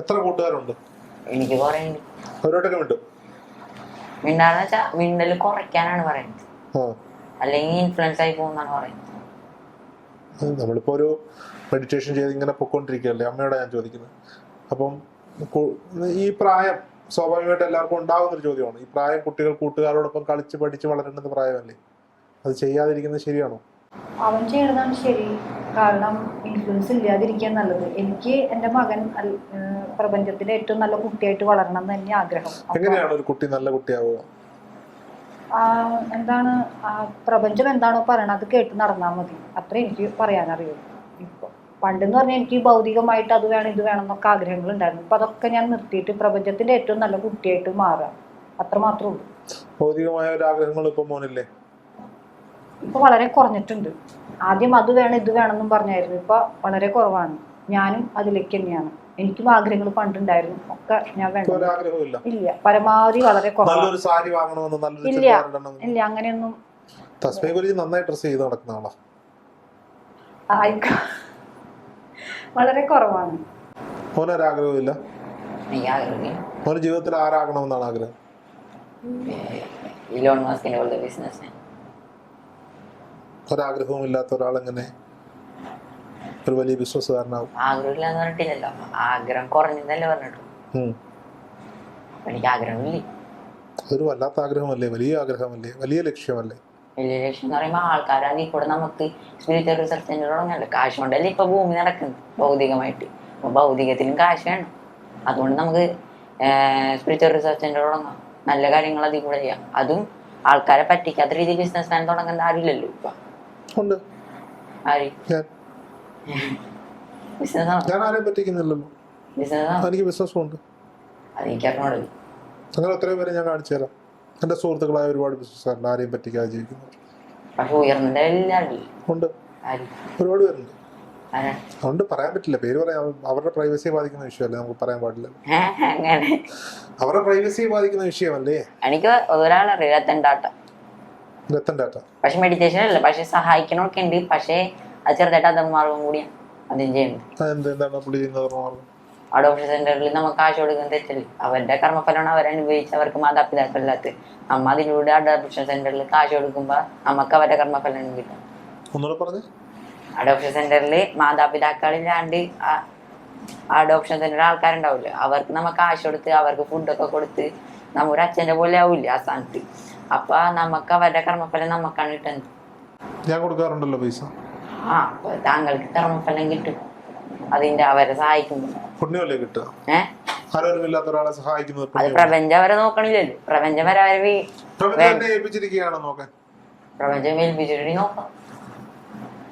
എത്ര കൂട്ടുകാരുണ്ട്? എനിക്ക് കുറെ ഉണ്ട്. അവരോടൊക്കെ മിണ്ടും? മിണ്ടാന്ന് വെച്ചാ മിണ്ടല് കുറയ്ക്കാനാണ് പറയുന്നത്, അല്ലെങ്കിൽ ഇൻഫ്ലുവൻസ് ആയി പോകുന്നാണ് പറയുന്നത്. നമ്മളിപ്പോ ഒരു മെഡിറ്റേഷൻ ചെയ്ത് ഇങ്ങനെ പൊക്കോണ്ടിരിക്കുകയല്ലേ, അമ്മയോടെ ഞാൻ ചോദിക്കുന്നത്. അപ്പം ഈ പ്രായം സ്വാഭാവികമായിട്ട് എല്ലാവർക്കും ഉണ്ടാകുന്നൊരു ചോദ്യമാണ്. ഈ പ്രായം കുട്ടികൾ കൂട്ടുകാരോടൊപ്പം കളിച്ച് പഠിച്ച് വളരേണ്ടുന്ന പ്രായമല്ലേ? അത് ചെയ്യാതിരിക്കുന്നത് ശരിയാണോ? അവൻ ചെയ്യണതാണ് ശരി. കാരണം ഇൻഫ്ലുവൻസ് ഇല്ലാതിരിക്കാൻ നല്ലത്. എനിക്ക് എൻ്റെ മകൻ പ്രപഞ്ചത്തിലെ ഏറ്റവും നല്ല കുട്ടിയായിട്ട് വളരണം എന്ന് തന്നെ ആഗ്രഹം. എങ്ങനെയാണ് ഒരു കുട്ടി നല്ല കുട്ടിയാവുക? എന്താണ് പ്രപഞ്ചം എന്താണോ പറയണത് അത് കേട്ട് നടന്നാൽ മതി. അത്ര എനിക്ക് പറയാനറിയുള്ളൂ. ഇപ്പൊ പണ്ടെന്ന് പറഞ്ഞാൽ എനിക്ക് ഭൗതികമായിട്ട് അത് വേണം ഇത് വേണം എന്നൊക്കെ ആഗ്രഹങ്ങൾ ഉണ്ടായിരുന്നു. ഇപ്പൊ അതൊക്കെ ഞാൻ നിർത്തിയിട്ട് പ്രപഞ്ചത്തിന്റെ ഏറ്റവും നല്ല കുട്ടിയായിട്ട് മാറാം, അത്ര മാത്രമേ ഉള്ളൂ. ഭൗതികമായ ഒരു ആഗ്രഹങ്ങൾ ഇപ്പൊ മോനില്ലേ? ഇപ്പൊ വളരെ കുറഞ്ഞിട്ടുണ്ട്. ആദ്യം അത് വേണം ഇത് വേണമെന്നും പറഞ്ഞായിരുന്നു. ഇപ്പൊ വളരെ കുറവാണ്. ഞാനും അതിലേക്ക് തന്നെയാണ്. എനിക്കും ആഗ്രഹങ്ങൾ പണ്ടുണ്ടായിരുന്നു, ഒക്കെ ഞാൻ വേണ്ട ഇല്ല. പരമാവധി വളരെ കുറവാണ്. ഇല്ല ഇല്ല അങ്ങനെയൊന്നും. നന്നായി ഡ്രസ് ചെയ്ത് നടക്കുന്ന ആളാ? വളരെ കുറവാണ്. മോനൊരാഗ്രഹമില്ല? മോന് ജീവിതത്തിൽ ആരാകണമെന്നാണ് ആഗ്രഹം? ഇലോൺ മസ്കിനെ പോലത്തെ ബിസിനസ്മാൻ. ഒരാഗ്രഹവും ഇല്ലാത്ത ഒരാളെങ്ങനെ ഒരു വലിയ ബിസിനസ്സുകാരനാവും? ആഗ്രഹമില്ലാന്ന് പറഞ്ഞിട്ടില്ലല്ലോ, ആഗ്രഹം കുറഞ്ഞതല്ലേ പറഞ്ഞിട്ടു. എനിക്ക് ആഗ്രഹമില്ലേ. അതൊരു വല്ലാത്ത ആഗ്രഹമല്ലേ? വലിയ ആഗ്രഹമല്ലേ? വലിയ ലക്ഷ്യമല്ലേ? വലിയ ലക്ഷ്യം എന്ന് പറയുമ്പോൾ ആൾക്കാർ അതിൽ കൂടെ നമുക്ക് സ്പിരിച്വൽ റിസർച്ച് സെന്റർ തുടങ്ങാനല്ലോ. കാശ് കൊണ്ടല്ലേ ഇപ്പൊ ഭൂമി നടക്കുന്നത് ഭൗതികമായിട്ട്. അപ്പൊ ഭൗതികത്തിലും കാശ് വേണം. അതുകൊണ്ട് നമുക്ക് സ്പിരിച്വൽ റിസർച്ച് സെന്റർ തുടങ്ങാം, നല്ല കാര്യങ്ങൾ അതിൽ കൂടെ ചെയ്യാം. അതും ആൾക്കാരെ പറ്റിക്കാത്ത രീതിയിൽ ബിസിനസ് തുടങ്ങുന്ന ആരില്ലല്ലോ ഇപ്പൊ. അങ്ങനെ എത്രയോ പേരെ ഞാൻ കാണിച്ചു തരാം. എന്റെ സുഹൃത്തുക്കളായ ഒരുപാട് ബിസിനസ്സുകാരുണ്ട് ആരെയും പറ്റിക്കാതെ ജീവിക്കുന്നു. പക്ഷെ ഉയർന്നിട്ടുണ്ട് ഒരുപാട് പേരുണ്ട്. അതുകൊണ്ട് പറയാൻ പറ്റില്ല, പേര് പറയാം. അവരുടെ പ്രൈവസിയെ ബാധിക്കുന്ന വിഷയമല്ലേ, നമുക്ക് പറയാൻ പാടില്ല. അവരുടെ പ്രൈവസിയെ ബാധിക്കുന്ന വിഷയമല്ലേ. എനിക്ക് ഒരാളറിയാം, രത്തൻ ടാറ്റ. പക്ഷെ മെഡിറ്റേഷൻ അല്ല, പക്ഷെ സഹായിക്കണമൊക്കെ ഉണ്ട്. പക്ഷെ അത് ചെറുതായിട്ട് അധർമാർഗം കൂടിയാണ് അതും ചെയ്യുന്നത്. അഡോപ്ഷൻ സെന്ററിൽ നമുക്ക് കാശ് കൊടുക്കുന്നത് തെറ്റല്ലേ? അവരുടെ കർമ്മഫലമാണ് അവരനുഭവിച്ച് അവർക്ക് മാതാപിതാക്കളില്ലാത്ത. നമ്മ അതിലൂടെ അഡോപ്ഷൻ സെന്ററിൽ കാശ് കൊടുക്കുമ്പോ നമുക്ക് അവരുടെ കർമ്മഫലം കിട്ടും. അഡോപ്ഷൻ സെന്ററിൽ മാതാപിതാക്കളില്ലാണ്ട് അഡോപ്ഷൻ സെന്ററിൽ ആൾക്കാരുണ്ടാവില്ല, അവർക്ക് നമുക്ക് കാശ് കൊടുത്ത് അവർക്ക് ഫുഡൊക്കെ കൊടുത്ത് നമ്മ ഒരു അച്ഛൻ്റെ പോലെ ആവില്ല ആ സ്ഥാനത്ത്. അപ്പൊ നമുക്ക് അവരുടെ കർമ്മഫലം നമുക്കാണ് കിട്ടുന്നത്. ഞാൻ കൊടുക്കാറുണ്ടല്ലോ പൈസ. അപ്പൊ താങ്കൾക്ക് കർമ്മഫലം കിട്ടും അതിന്റെ അവരെ സഹായിക്കുമ്പോ. അത് പ്രപഞ്ചം അവരെ നോക്കണില്ലല്ലോ. പ്രപഞ്ചം വരെ അവരെ പ്രപഞ്ചം ഏൽപ്പിച്ചിട്ട് നോക്കാം.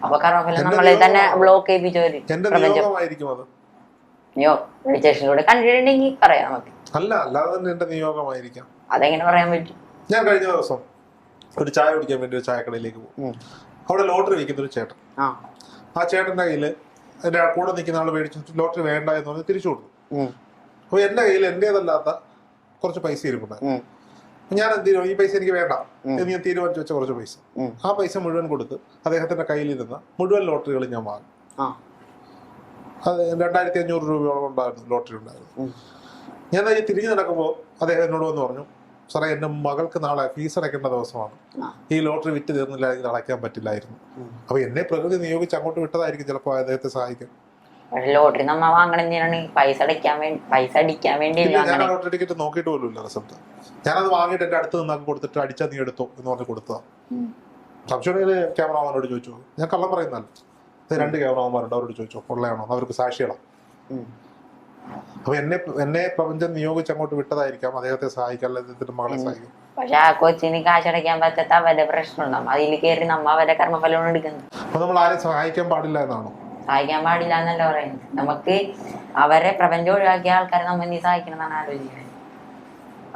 അപ്പൊ കർമ്മഫലം നമ്മളെ തന്നെ ബ്ലോക്ക് ചെയ്യിപ്പിച്ചവര് മെഡിറ്റേഷനിലൂടെ കണ്ടിട്ടുണ്ടെങ്കിൽ പറയാം നമുക്ക്. അതെങ്ങനെ പറയാൻ പറ്റും? ഞാൻ കഴിഞ്ഞ ദിവസം ഒരു ചായ കുടിക്കാൻ വേണ്ടി ഒരു ചായക്കടയിലേക്ക് പോകും. അവിടെ ലോട്ടറി വിൽക്കുന്ന ഒരു ചേട്ടൻ. ആ ചേട്ടന്റെ കയ്യില് എന്റെ കൂടെ നിൽക്കുന്ന ആള് മേടിച്ചിട്ട് ലോട്ടറി വേണ്ട എന്ന് പറഞ്ഞ് തിരിച്ചു കൊടുത്തു. അപ്പൊ എന്റെ കയ്യിൽ എന്റേതല്ലാത്ത കുറച്ച് പൈസ ഇരിപ്പുണ്ടായിരുന്നു. ഞാൻ എന്ത് ചെയ്യും, ഈ പൈസ എനിക്ക് വേണ്ട എന്ന് ഞാൻ തീരുമാനിച്ചു വെച്ച കുറച്ച് പൈസ, ആ പൈസ മുഴുവൻ കൊടുത്ത് അദ്ദേഹത്തിന്റെ കയ്യിലിരുന്ന മുഴുവൻ ലോട്ടറികൾ ഞാൻ വാങ്ങി. അത് 2500 രൂപയോളം ഉണ്ടായിരുന്നു ലോട്ടറി ഉണ്ടായിരുന്നു. ഞാൻ തിരിഞ്ഞു നടക്കുമ്പോൾ അദ്ദേഹം എന്നോട് വന്ന് പറഞ്ഞു, സാറേ എന്റെ മകൾക്ക് നാളെ ഫീസ് അടയ്ക്കേണ്ട ദിവസമാണ്, ഈ ലോട്ടറി വിറ്റ് തീർന്നില്ല, ഇത് അടയ്ക്കാൻ പറ്റില്ലായിരുന്നു. അപ്പൊ എന്നെ പ്രകൃതി നിയോഗിച്ച് അങ്ങോട്ട് വിട്ടതായിരിക്കും ചിലപ്പോൾ അദ്ദേഹത്തെ സഹായിക്കാൻ. പക്ഷെ ലോട്ടറി നമ്മ വാങ്ങണം എന്തിനാണ്? പൈസ അടിക്കാൻ വേണ്ടിയല്ല ഞാൻ അങ്ങനെ. ലോട്ടറി ടിക്കറ്റ് നോക്കിയിട്ട് പോലും ഇല്ല റിസൾട്ട്. ഞാനത് വാങ്ങിയിട്ട് എന്റെ അടുത്ത് നിന്നാക്കി കൊടുത്തിട്ട് അടിച്ചാൽ നീ എടുത്തോ എന്ന് പറഞ്ഞ് കൊടുത്തതാ. സംശയമുണ്ടെങ്കിൽ ക്യാമറമാനോട് ചോദിച്ചു. ഞാൻ കള്ളം പറയുന്നല്ല. രണ്ട് ക്യാമറമാരുണ്ട്, അവരോട് ചോദിച്ചോ ഉള്ളയാണോ, അവർക്ക് സാക്ഷികളാണ്. അപ്പൊ എന്നെ പ്രപഞ്ചം നിയോഗിച്ച് അങ്ങോട്ട് വിട്ടതായിരിക്കാം അദ്ദേഹത്തെ സഹായിക്കാൻ, അദ്ദേഹത്തിന്റെ മകളെ സഹായിക്കും. പക്ഷെ ആ കൊച്ചിന് കാശടയ്ക്കാൻ പറ്റാത്ത അവരുടെ പ്രശ്നമുണ്ടാവും. അതിൽ കയറി നമ്മ അവരുടെ കർമ്മഫലമാണ് എടുക്കുന്നത്. അപ്പൊ നമ്മൾ ആരെയും സഹായിക്കാൻ പാടില്ല എന്നാണോ? സഹായിക്കാൻ പാടില്ല എന്നല്ല പറയുന്നത്. നമുക്ക് അവരെ പ്രപഞ്ചം ഒഴിവാക്കിയ ആൾക്കാരെ നമ്മൾ നീ സഹായിക്കണം എന്നാണ് ആലോചിക്കുന്നത്.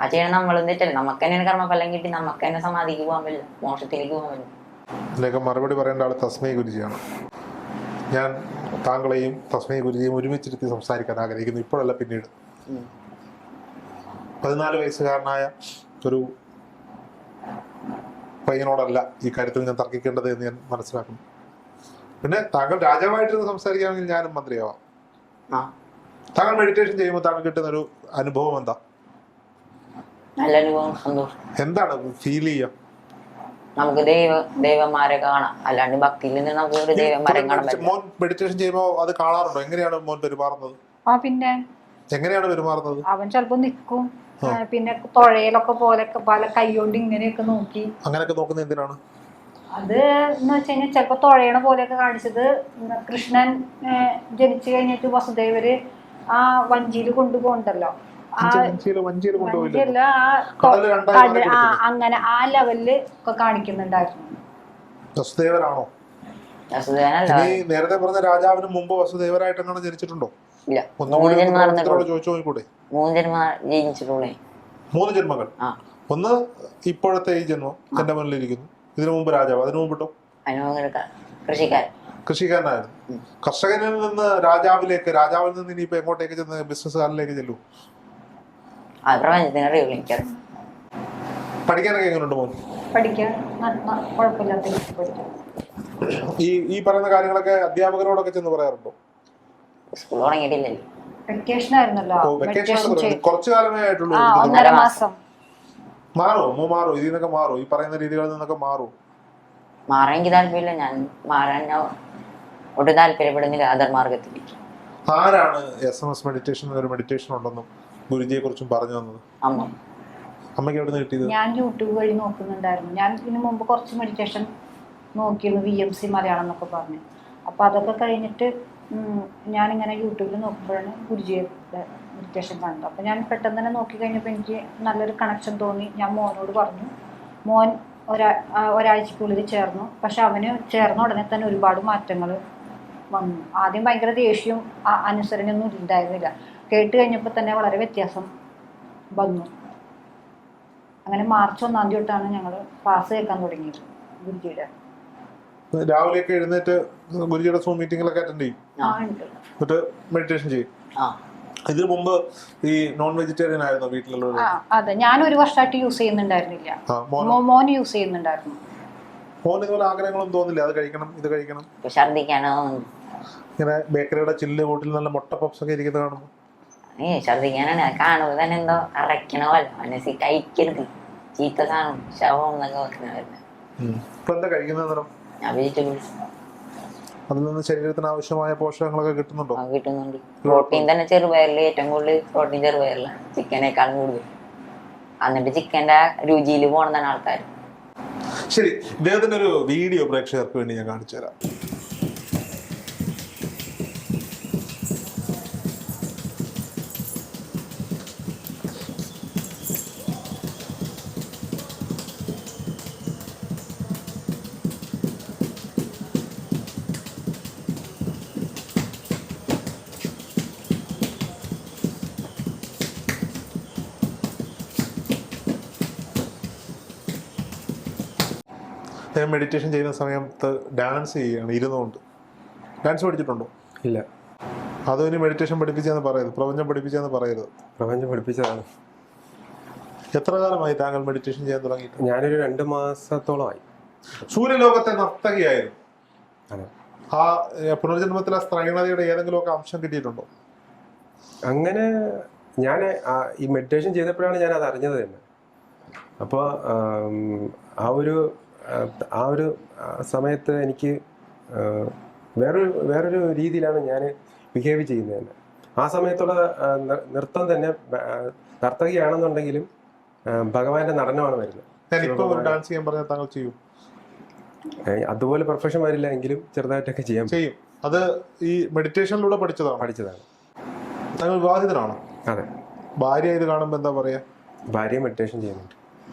ആ ചെയ്യണം നമ്മളും തെറ്റല്ലേ. നമുക്ക് തന്നെയാണ് കർമ്മഫലം കിട്ടി, നമുക്ക് തന്നെ സമാധിക്ക് പോകാൻ പറ്റില്ല, മോക്ഷത്തിലേക്ക് പോകാൻ പറ്റില്ല. ഇതിലേക്ക് മറുപടി പറയേണ്ട ആൾ തസ്മൈ ഗുരുജിയാണ്. ഞാൻ താങ്കളെയും തസ്മൈ ഗുരുജിയും ഒരുമിച്ചിരുത്തി സംസാരിക്കാൻ ആഗ്രഹിക്കുന്നു. ഇപ്പോഴല്ല, പിന്നീട്. 14 വയസ്സുകാരനായ ഒരു പയ്യനോടല്ല ഈ കാര്യത്തിൽ ഞാൻ തർക്കിക്കേണ്ടത് എന്ന് ഞാൻ മനസ്സിലാക്കുന്നു. പിന്നെ താങ്കൾ രാജാവായിട്ടിരുന്ന് സംസാരിക്കുകയാണെങ്കിൽ ഞാനും മന്ത്രിയാവാം. താങ്കൾ മെഡിറ്റേഷൻ ചെയ്യുമ്പോൾ താങ്കൾ കിട്ടുന്ന ഒരു അനുഭവം എന്താ? നല്ല അനുഭവം, സന്തോഷം. എന്താണ് ഫീൽ ചെയ്യുക? നമുക്ക് ദൈവന്മാരെ കാണാം. അല്ലാണ്ട് ഭക്തിയിൽ നിന്ന് നമുക്ക് ഒരു ദൈവന്മാരെ കാണാൻ പറ്റും. മോൻ മെഡിറ്റേഷൻ ചെയ്യുമ്പോൾ അത് കാണാറുണ്ടോ? എങ്ങനെയാണ് മോൻ പെരുമാറുന്നത്? പിന്നെ എങ്ങനെയാണ് പെരുമാറുന്നത്? അവൻ ചിലപ്പോ നിക്കും, പിന്നെ തുഴയിലൊക്കെ പോലൊക്കെ പല കൈകൊണ്ട് ഇങ്ങനെയൊക്കെ നോക്കി. അങ്ങനെയൊക്കെ നോക്കുന്നത് എന്തിനാണ്? അത് എന്ന് വെച്ച് കഴിഞ്ഞാൽ ചിലപ്പോ തുഴയണ പോലെയൊക്കെ കാണിച്ചത് കൃഷ്ണൻ ജനിച്ചു കഴിഞ്ഞിട്ട് വസുദേവര് ആ വഞ്ചിയിൽ കൊണ്ടുപോകണ്ടല്ലോ, അങ്ങനെ ആ ലെവലില് ഒക്കെ കാണിക്കുന്നുണ്ടായിരുന്നു. വസുദേവരാണോ? നേരത്തെ പറഞ്ഞ രാജാവിന് മുമ്പ് വസുദേവരായിട്ട് എങ്ങനെ ജനിച്ചിട്ടുണ്ടോ? ഇല്ല. 3 ജന്മങ്ങൾ. ഒന്ന് ഇപ്പോഴത്തെ ഈ ജന്മം എന്റെ മുന്നിലിരിക്കുന്നു. ഇതിനു മുമ്പ് രാജാവ്, അതിനു മുമ്പിട്ടോ കൃഷിക്കാരനായിരുന്നു. കർഷകനിൽ നിന്ന് രാജാവിലേക്ക്, രാജാവിൽ നിന്ന് ഇനിയിപ്പോ എങ്ങോട്ടേക്ക് ചെന്ന് ബിസിനസ്സുകാരിലേക്ക് ചെല്ലൂ? പഠിക്കാനൊക്കെ എങ്ങനെയുണ്ട് മോൻ? പഠിക്കാൻ കുഴപ്പമില്ലാത്ത പഠിക്കാം. ഈ പറയുന്ന കാര്യങ്ങളൊക്കെ അധ്യാപകരോടൊക്കെ ചെന്ന് പറയാറുണ്ടോ? സ്കൂൾ തുടങ്ങിയിട്ടില്ലല്ലോ. വെക്കേഷൻ ആയിരുന്നല്ലോ. കുറച്ചു കാലമേ ആയിട്ടുള്ളൂ. 1.5 മാസം. മാറോ ഇതിൽ നിന്നൊക്കെ മാറോ? ഈ പറയുന്ന രീതികളിൽ നിന്നൊക്കെ മാറോ? മാറാൻ എനിക്ക് താല്പര്യമില്ല. ഞാൻ മാറാൻ ഒട്ടും താല്പര്യപ്പെടുന്നില്ല അധർമാർഗത്തിലേക്ക്. ആരാണ് SMS മെഡിറ്റേഷൻ എന്നൊരു മെഡിറ്റേഷൻ ഉണ്ടെന്നും ഗുരുജിയെ കുറിച്ചും പറഞ്ഞു തന്നത്? അമ്മയ്ക്ക് എവിടെ നിന്ന് കിട്ടിയത്? ഞാൻ യൂട്യൂബ് വഴി നോക്കുന്നുണ്ടായിരുന്നു. ഞാൻ ഇതിനു മുമ്പ് കുറച്ച് മെഡിറ്റേഷൻ നോക്കിയിരുന്നു, VMC മലയാളം എന്നൊക്കെ പറഞ്ഞു. അപ്പൊ അതൊക്കെ കഴിഞ്ഞിട്ട് ഞാനിങ്ങനെ യൂട്യൂബിൽ നോക്കുമ്പോഴാണ് ഗുരുജിയുടെ മെഡിറ്റേഷൻ കണ്ടത്. അപ്പോൾ ഞാൻ പെട്ടെന്ന് തന്നെ നോക്കി കഴിഞ്ഞപ്പോൾ എനിക്ക് നല്ലൊരു കണക്ഷൻ തോന്നി. ഞാൻ മോനോട് പറഞ്ഞു. മോൻ ഒരാഴ്ചക്കുള്ളിൽ ചേർന്നു. പക്ഷെ അവന് ചേർന്ന ഉടനെ തന്നെ ഒരുപാട് മാറ്റങ്ങൾ വന്നു. ആദ്യം ഭയങ്കര ദേഷ്യവും അനുസരണയൊന്നും ഉണ്ടായിരുന്നില്ല. കേട്ട് കഴിഞ്ഞപ്പോൾ തന്നെ വളരെ വ്യത്യാസം വന്നു. അങ്ങനെ മാർച്ച് 1-ാം തീയതി തൊട്ടാണ് ഞങ്ങൾ ക്ലാസ് കേൾക്കാൻ തുടങ്ങിയത് ഗുരുജിയുടെ. രാവിലെയൊക്കെ എഴുന്നേറ്റ് ഗുരുജിയുടെ സൂം മീറ്റിംഗിലൊക്കെ അറ്റൻഡ് ചെയ്യും, എന്നിട്ട് മെഡിറ്റേഷൻ ചെയ്യും. ഇതിനു മുമ്പ് ഈ നോൺ വെജിറ്റേറിയൻ ആയിരുന്നോ വീട്ടിലുള്ളത്? അതെ, ഞാൻ 1 വർഷമായിട്ട് യൂസ് ചെയ്യുന്നുണ്ടായിരുന്നില്ല. മോൻ യൂസ് ചെയ്യുന്നുണ്ടായിരുന്നു. മോൻ ഇതുപോലെ ആഗ്രഹങ്ങളൊന്നും തോന്നില്ല? അത് കഴിക്കണം, ഇത് കഴിക്കണം, ഇങ്ങനെ ബേക്കറിയുടെ ചില്ല് കൂട്ടിൽ നല്ല മുട്ട പപ്സ് ഒക്കെ ഇരിക്കുന്നത് കാണുമ്പോ ഛർദിക്കാനാണ്. കാണുമ്പോ തന്നെ എന്തോ അറയ്ക്കണ പോലെ മനസ്സിൽ കഴിക്കരുത്, ചീത്ത സാധനം ശവം എന്നൊക്കെ വെക്കുന്നവരുന്നത്. ഇപ്പൊ എന്താ കഴിക്കുന്നത്? അതിൽ നിന്ന് ശരീരത്തിന് ആവശ്യമായ പോഷകങ്ങളൊക്കെ കിട്ടുന്നുണ്ടോ? കിട്ടുന്നുണ്ട്. പ്രോട്ടീൻ തന്നെ ചെറുപയറിൽ ഏറ്റവും കൂടുതൽ പ്രോട്ടീൻ ചെറുപയറിലാണ്, ചിക്കനേക്കാളും കൂടുതൽ. എന്നിട്ട് ചിക്കന്റെ രുചിയിൽ പോകണമെന്നാണ് ആൾക്കാർ. ശരി, ഇദ്ദേഹത്തിന്റെ ഒരു വീഡിയോ പ്രേക്ഷകർക്ക് വേണ്ടി ഞാൻ കാണിച്ചു തരാം. ഞാൻ മെഡിറ്റേഷൻ ചെയ്യുന്ന സമയത്ത് ഡാൻസ് ചെയ്യുകയാണ് ഇരുന്നുകൊണ്ട്. ഡാൻസ് പഠിച്ചിട്ടുണ്ടോ? ഇല്ല. അതിന് മെഡിറ്റേഷൻ പഠിപ്പിച്ചെന്ന് പറയരുത്, പ്രപഞ്ചം പഠിപ്പിച്ചെന്ന് പറയരുത്. പ്രപഞ്ചം പഠിപ്പിച്ചതാണ്. എത്ര കാലമായി താങ്കൾ മെഡിറ്റേഷൻ ചെയ്യാൻ തുടങ്ങിയിട്ട്? ഞാനൊരു 2 മാസത്തോളമായി. സൂര്യലോകത്തെ നർത്തകിയായിരുന്നു. ആ പുനർജന്മത്തിലെ സ്ത്രൈണതയുടെ ഏതെങ്കിലുമൊക്കെ അംശം കിട്ടിയിട്ടുണ്ടോ? അങ്ങനെ ഞാൻ ഈ മെഡിറ്റേഷൻ ചെയ്തപ്പോഴാണ് ഞാൻ അത് അറിഞ്ഞത് തന്നെ. അപ്പോൾ ആ ഒരു സമയത്ത് എനിക്ക് വേറൊരു രീതിയിലാണ് ഞാൻ ബിഹേവ് ചെയ്യുന്നത് തന്നെ. ആ സമയത്തുള്ള നൃത്തം തന്നെ നർത്തകിയാണെന്നുണ്ടെങ്കിലും ഭഗവാന്റെ നടനമാണ് വരുന്നത്. ഞാനിപ്പോ ഒരു ഡാൻസ് ചെയ്യാൻ പറഞ്ഞാൽ താങ്കൾ ചെയ്യും? അതുപോലെ പ്രൊഫഷൻ വരില്ല എങ്കിലും ചെറുതായിട്ടൊക്കെ ചെയ്യാൻ ചെയ്യും. അത് ഈ മെഡിറ്റേഷനിലൂടെ പഠിച്ചതാണ്. താങ്കൾ വിവാഹിതനാണോ? അതെ. ഭാര്യ ഇത് കാണുമ്പോൾ എന്താ പറയാ? ഭാര്യ മെഡിറ്റേഷൻ ചെയ്യുന്നുണ്ട്.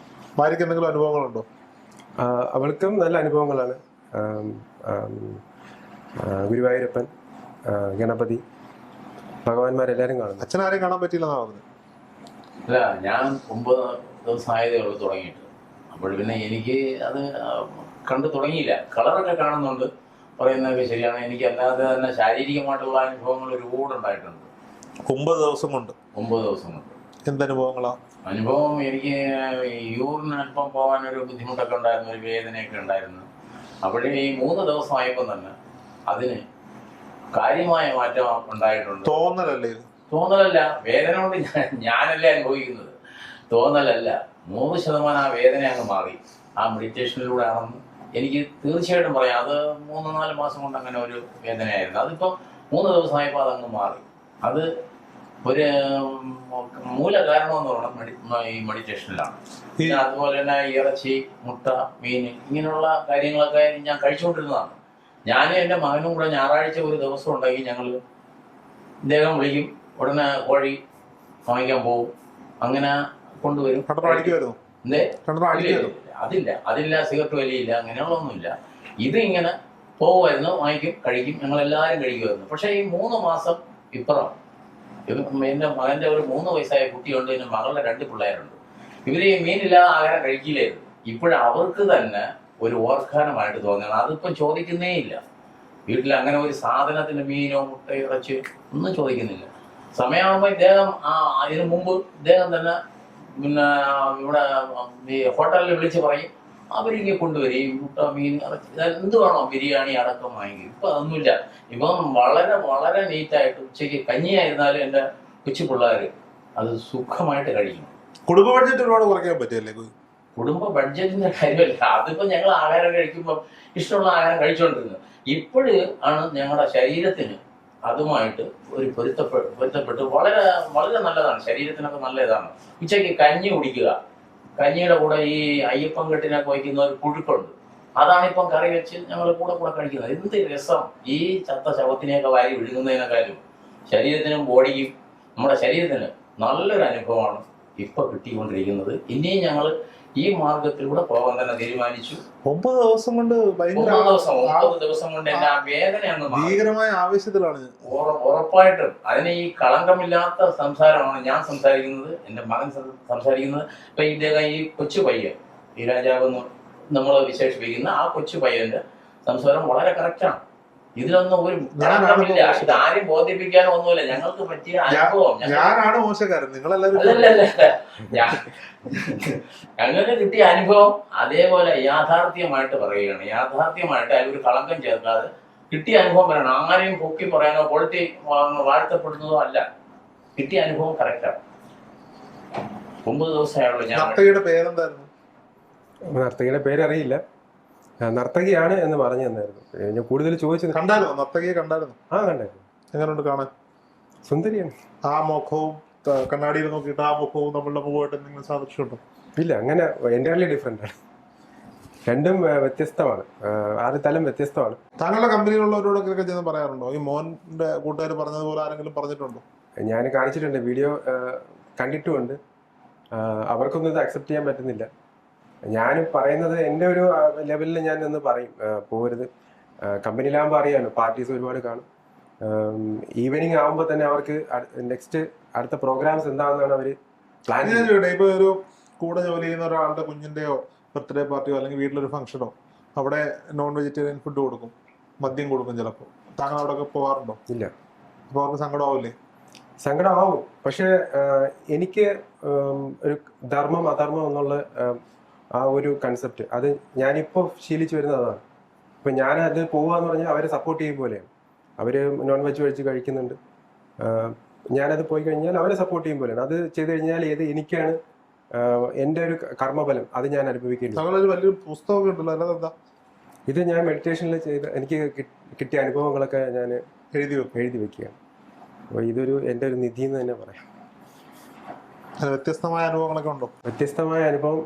ഭാര്യയ്ക്ക് എന്തെങ്കിലും അനുഭവങ്ങളുണ്ടോ? അവൾക്കും നല്ല അനുഭവങ്ങളാണ്. ഗുരുവായൂരപ്പൻ, ഗണപതി, ഭഗവാന്മാരെല്ലാരും കാണുന്നു. അച്ഛനാരെയും കാണാൻ പറ്റിയില്ലെന്നാ പറഞ്ഞത്? അല്ല, ഞാൻ 9 ദിവസം ആയതേ ഉള്ളൂ തുടങ്ങിയിട്ട്. അപ്പോൾ പിന്നെ എനിക്ക് അത് കണ്ടു തുടങ്ങിയില്ല. കളറൊക്കെ കാണുന്നുണ്ട്, പറയുന്നതൊക്കെ ശരിയാണ്. എനിക്ക് അല്ലാതെ തന്നെ ശാരീരികമായിട്ടുള്ള അനുഭവങ്ങൾ ഒരുപാട് ഉണ്ടായിട്ടുണ്ട്. 9 ദിവസം കൊണ്ട്? 9 ദിവസം കൊണ്ട്. എന്തനുഭവങ്ങളാ? അനുഭവം എനിക്ക് യൂറിന് അല്പം പോകാനൊരു ബുദ്ധിമുട്ടൊക്കെ ഉണ്ടായിരുന്നു, ഒരു വേദനയൊക്കെ ഉണ്ടായിരുന്നു. അപ്പോഴേ ഈ 3 ദിവസമായപ്പോൾ തന്നെ അതിന് കാര്യമായ മാറ്റം ഉണ്ടായിട്ടുണ്ട്. തോന്നലല്ലേ ഇത്? തോന്നലല്ല, വേദന കൊണ്ട് ഞാനല്ലേ അനുഭവിക്കുന്നത്, തോന്നലല്ല. 100% ആ വേദന അങ്ങ് മാറി. ആ മെഡിറ്റേഷനിലൂടെ ആണെന്ന് എനിക്ക് തീർച്ചയായിട്ടും പറയാം. അത് 3-4 മാസം കൊണ്ട് അങ്ങനെ ഒരു വേദനയായിരുന്നു. അതിപ്പോൾ 3 ദിവസമായപ്പോൾ അതങ്ങ് മാറി. അത് ഒരു മൂല കാരണം എന്ന് പറയുന്നത് ഈ മെഡിറ്റേഷനിലാണ്. പിന്നെ അതുപോലെ തന്നെ ഇറച്ചി, മുട്ട, മീൻ ഇങ്ങനെയുള്ള കാര്യങ്ങളൊക്കെ ഞാൻ കഴിച്ചുകൊണ്ടിരുന്നതാണ്. ഞാനും എൻ്റെ മകനും കൂടെ ഞായറാഴ്ച ഒരു ദിവസം ഉണ്ടെങ്കിൽ ഞങ്ങൾ ഇദ്ദേഹം വിളിക്കും, ഉടനെ കോഴി വാങ്ങിക്കാൻ പോകും, അങ്ങനെ കൊണ്ടുവരും. എന്തേ? അതില്ല സിഗരറ്റ് വലിയില്ല, അങ്ങനെയുള്ളതൊന്നുമില്ല. ഇത് ഇങ്ങനെ പോകുമായിരുന്നു, വാങ്ങിക്കും, കഴിക്കും, ഞങ്ങളെല്ലാവരും കഴിക്കുമായിരുന്നു. പക്ഷേ ഈ 3 മാസം ഇപ്പുറം എൻ്റെ മകൻ്റെ ഒരു 3 വയസ്സായ കുട്ടിയുണ്ട്, എൻ്റെ മകളുടെ 2 പിള്ളേരുണ്ട്. ഇവർ ഈ മീനില്ലാതെ ആഹാരം കഴിക്കില്ലായിരുന്നു. ഇപ്പോഴവർക്ക് തന്നെ ഒരു ഓർക്കാനമായിട്ട് തോന്നുകയാണ്. അതിപ്പം ചോദിക്കുന്നേ ഇല്ല. വീട്ടിൽ അങ്ങനെ ഒരു സാധനത്തിന് മീനോ മുട്ടയോ ഇറച്ചി ഒന്നും ചോദിക്കുന്നില്ല. സമയമാകുമ്പോൾ ഇദ്ദേഹം അതിനു മുമ്പ് ഇദ്ദേഹം തന്നെ പിന്നെ ഇവിടെ ഈ ഹോട്ടലിൽ വിളിച്ച് പറയും, അവരിങ്ങനെ കൊണ്ടുവരും ഈ മുട്ട, മീൻ, ഇറച്ചി, എന്ത് വേണോ, ബിരിയാണി അടക്കം വാങ്ങിക്കും. ഇപ്പം അതൊന്നുമില്ല. ഇപ്പം വളരെ വളരെ നീറ്റായിട്ട് ഉച്ചയ്ക്ക് കഞ്ഞിയായിരുന്നാലും എൻ്റെ കൊച്ചു പിള്ളേർ അത് സുഖമായിട്ട് കഴിക്കും. കുടുംബ ബഡ്ജറ്റ് ഒരുപാട് കുറയ്ക്കാൻ പറ്റിയല്ലേ? കുടുംബ ബഡ്ജറ്റിന്റെ കാര്യമല്ല, അതിപ്പോ ഞങ്ങൾ ആഹാരം കഴിക്കുമ്പോൾ ഇഷ്ടമുള്ള ആഹാരം കഴിച്ചുകൊണ്ടിരുന്നത്. ഇപ്പോഴ് ആണ് ഞങ്ങളുടെ ശരീരത്തിന് അതുമായിട്ട് ഒരു പൊരുത്തപ്പെട്ട് വളരെ വളരെ നല്ലതാണ്. ശരീരത്തിനൊക്കെ നല്ല ഇതാണ്. ഉച്ചയ്ക്ക് കഞ്ഞി കുടിക്കുക. കഞ്ഞിയുടെ കൂടെ ഈ അയ്യപ്പം കെട്ടിനൊക്കെ വയ്ക്കുന്ന ഒരു പുഴുക്കുണ്ട്, അതാണ് ഇപ്പം കറി വെച്ച് ഞങ്ങൾ കൂടെ കഴിക്കുന്നത്. എന്ത് രസം! ഈ ചത്ത ശവത്തിനെയൊക്കെ വാരി വിഴുങ്ങുന്നതിനേക്കാളും ശരീരത്തിനും ബോഡിക്കും നമ്മുടെ ശരീരത്തിന് നല്ലൊരു അനുഭവമാണ് ഇപ്പൊ കിട്ടിക്കൊണ്ടിരിക്കുന്നത്. ഇനിയും ഞങ്ങൾ ഈ മാർഗത്തിലൂടെ പോകാൻ തന്നെ തീരുമാനിച്ചു. 9 ദിവസം കൊണ്ട് 9 ദിവസം കൊണ്ട് എന്റെ ആ വേദന അങ്ങ് ഭീകരമായ ആവേശത്തിലാണ്. ഉറപ്പായിട്ടും അതിന് ഈ കളങ്കമില്ലാത്ത സംസാരമാണ് ഞാൻ സംസാരിക്കുന്നത്, എന്റെ മകൻ സംസാരിക്കുന്നത്. ഇപ്പൊ ഇദ്ദേഹം ഈ കൊച്ചു പയ്യൻ, ഈ രാജാവ് നമ്മൾ വിശേഷിപ്പിക്കുന്ന ആ കൊച്ചു പയ്യന്റെ സംസാരം വളരെ കറക്റ്റാണ്. ഇതിലൊന്നും ഒരു കളങ്കമില്ല. ഇതാരും ബോധിപ്പിക്കാനോ ഒന്നുമില്ല. ഞങ്ങൾക്ക് പറ്റിയ അനുഭവം. ഞാനാണ് മോശക്കാരൻ, നിങ്ങളെല്ലാവരും. ഞങ്ങൾക്ക് കിട്ടിയ അനുഭവം അതേപോലെ യാഥാർത്ഥ്യമായിട്ട് പറയുകയാണ്. യാഥാർത്ഥ്യമായിട്ട് അതിലൊരു കളങ്കം ചേർക്കാതെ കിട്ടിയ അനുഭവം പറയണം. ആരെയും പൊക്കി പറയാനോ ക്വാളിറ്റി വാഴ്ത്തപ്പെടുന്നതോ അല്ല. കിട്ടിയ അനുഭവം കറക്റ്റാണ്. 9 ദിവസമായുള്ളൂ. നർത്തകിയുടെ പേരെന്തായിരുന്നു? നർത്തകിയുടെ പേരറിയില്ല, നർത്തകിയാണ് എന്ന് പറഞ്ഞു തന്നായിരുന്നു. ഞാൻ കൂടുതൽ ചോദിച്ചത്. കണ്ടായിരുന്നു? നർത്തകിയെ കണ്ടായിരുന്നു? കണ്ടായിരുന്നു. എങ്ങനെയുണ്ട് കാണാൻ? സുന്ദരിയാണ്. ആ മുഖവും കണ്ണാടിയിൽ നോക്കിയിട്ട് ആ മുഖവും നമ്മളുടെ മുഖമായിട്ട് എന്തെങ്കിലും സാദൃശ്യമുണ്ടോ? ഇല്ല, അങ്ങനെ എൻ്റയർലി ഡിഫറെൻ്റ് ആണ്. രണ്ടും വ്യത്യസ്തമാണ്. തലം വ്യത്യസ്തമാണ്. താങ്കളുടെ കമ്പനിയിലുള്ളവരോടൊക്കെ ചെന്ന് പറയാറുണ്ടോ? ഈ മോന്റെ കൂട്ടുകാർ പറഞ്ഞതുപോലെ ആരെങ്കിലും പറഞ്ഞിട്ടുണ്ടോ? ഞാൻ കാണിച്ചിട്ടുണ്ട്, വീഡിയോ കണ്ടിട്ടുമുണ്ട്. അവർക്കൊന്നും ഇത് അക്സെപ്റ്റ് ചെയ്യാൻ പറ്റുന്നില്ല. ഞാൻ പറയുന്നത് എൻ്റെ ഒരു ലെവലിൽ ഞാൻ ഒന്ന് പറയും, പോരുത്. കമ്പനിയിലാകുമ്പോൾ അറിയാമല്ലോ, പാർട്ടീസ് ഒരുപാട് കാണും. ഈവനിങ് ആകുമ്പോൾ തന്നെ അവർക്ക് നെക്സ്റ്റ് അടുത്ത പ്രോഗ്രാംസ് എന്താണെന്നാണ് അവർ പ്ലാൻ ചെയ്യുന്നത്. ഇപ്പൊ ഒരു കൂടെ ജോലി ചെയ്യുന്ന ഒരാളുടെ കുഞ്ഞിന്റെയോ ബർത്ത്ഡേ പാർട്ടിയോ അല്ലെങ്കിൽ വീട്ടിലൊരു ഫംഗ്ഷനോ അവിടെ നോൺ വെജിറ്റേറിയൻ ഫുഡ് കൊടുക്കും, മദ്യം കൊടുക്കും ചിലപ്പോൾ. താങ്കൾ അവിടെ പോകാറുണ്ടോ? ഇല്ല. അപ്പോൾ അവർക്ക് സങ്കടമാവില്ലേ? സങ്കടമാവും. പക്ഷെ എനിക്ക് ഒരു ധർമ്മം അധർമ്മം എന്നുള്ള ആ ഒരു കൺസെപ്റ്റ് അത് ഞാനിപ്പോൾ ശീലിച്ചു വരുന്നത് അതാണ്. ഇപ്പം ഞാനത് പോവാന്ന് പറഞ്ഞാൽ അവരെ സപ്പോർട്ട് ചെയ്യും പോലെയാണ്. അവർ നോൺ വെജ് കഴിക്കുന്നുണ്ട്, ഞാനത് പോയി കഴിഞ്ഞാൽ അവരെ സപ്പോർട്ട് ചെയ്യും പോലെയാണ്. അത് ചെയ്ത് കഴിഞ്ഞാൽ എനിക്കാണ് എൻ്റെ ഒരു കർമ്മഫലം, അത് ഞാൻ അനുഭവിക്കേണ്ടി. വലിയൊരു പുസ്തകമൊക്കെ ഉണ്ടല്ലോ, അല്ലാതെന്താ? ഇത് ഞാൻ മെഡിറ്റേഷനിൽ ചെയ്ത് എനിക്ക് കിട്ടിയ അനുഭവങ്ങളൊക്കെ ഞാൻ എഴുതി വെക്കുകയാണ്. അപ്പോൾ ഇതൊരു എൻ്റെ ഒരു നിധി എന്ന് തന്നെ പറയാം. അങ്ങനെ വ്യത്യസ്തമായ അനുഭവങ്ങളൊക്കെ ഉണ്ടോ? വ്യത്യസ്തമായ അനുഭവം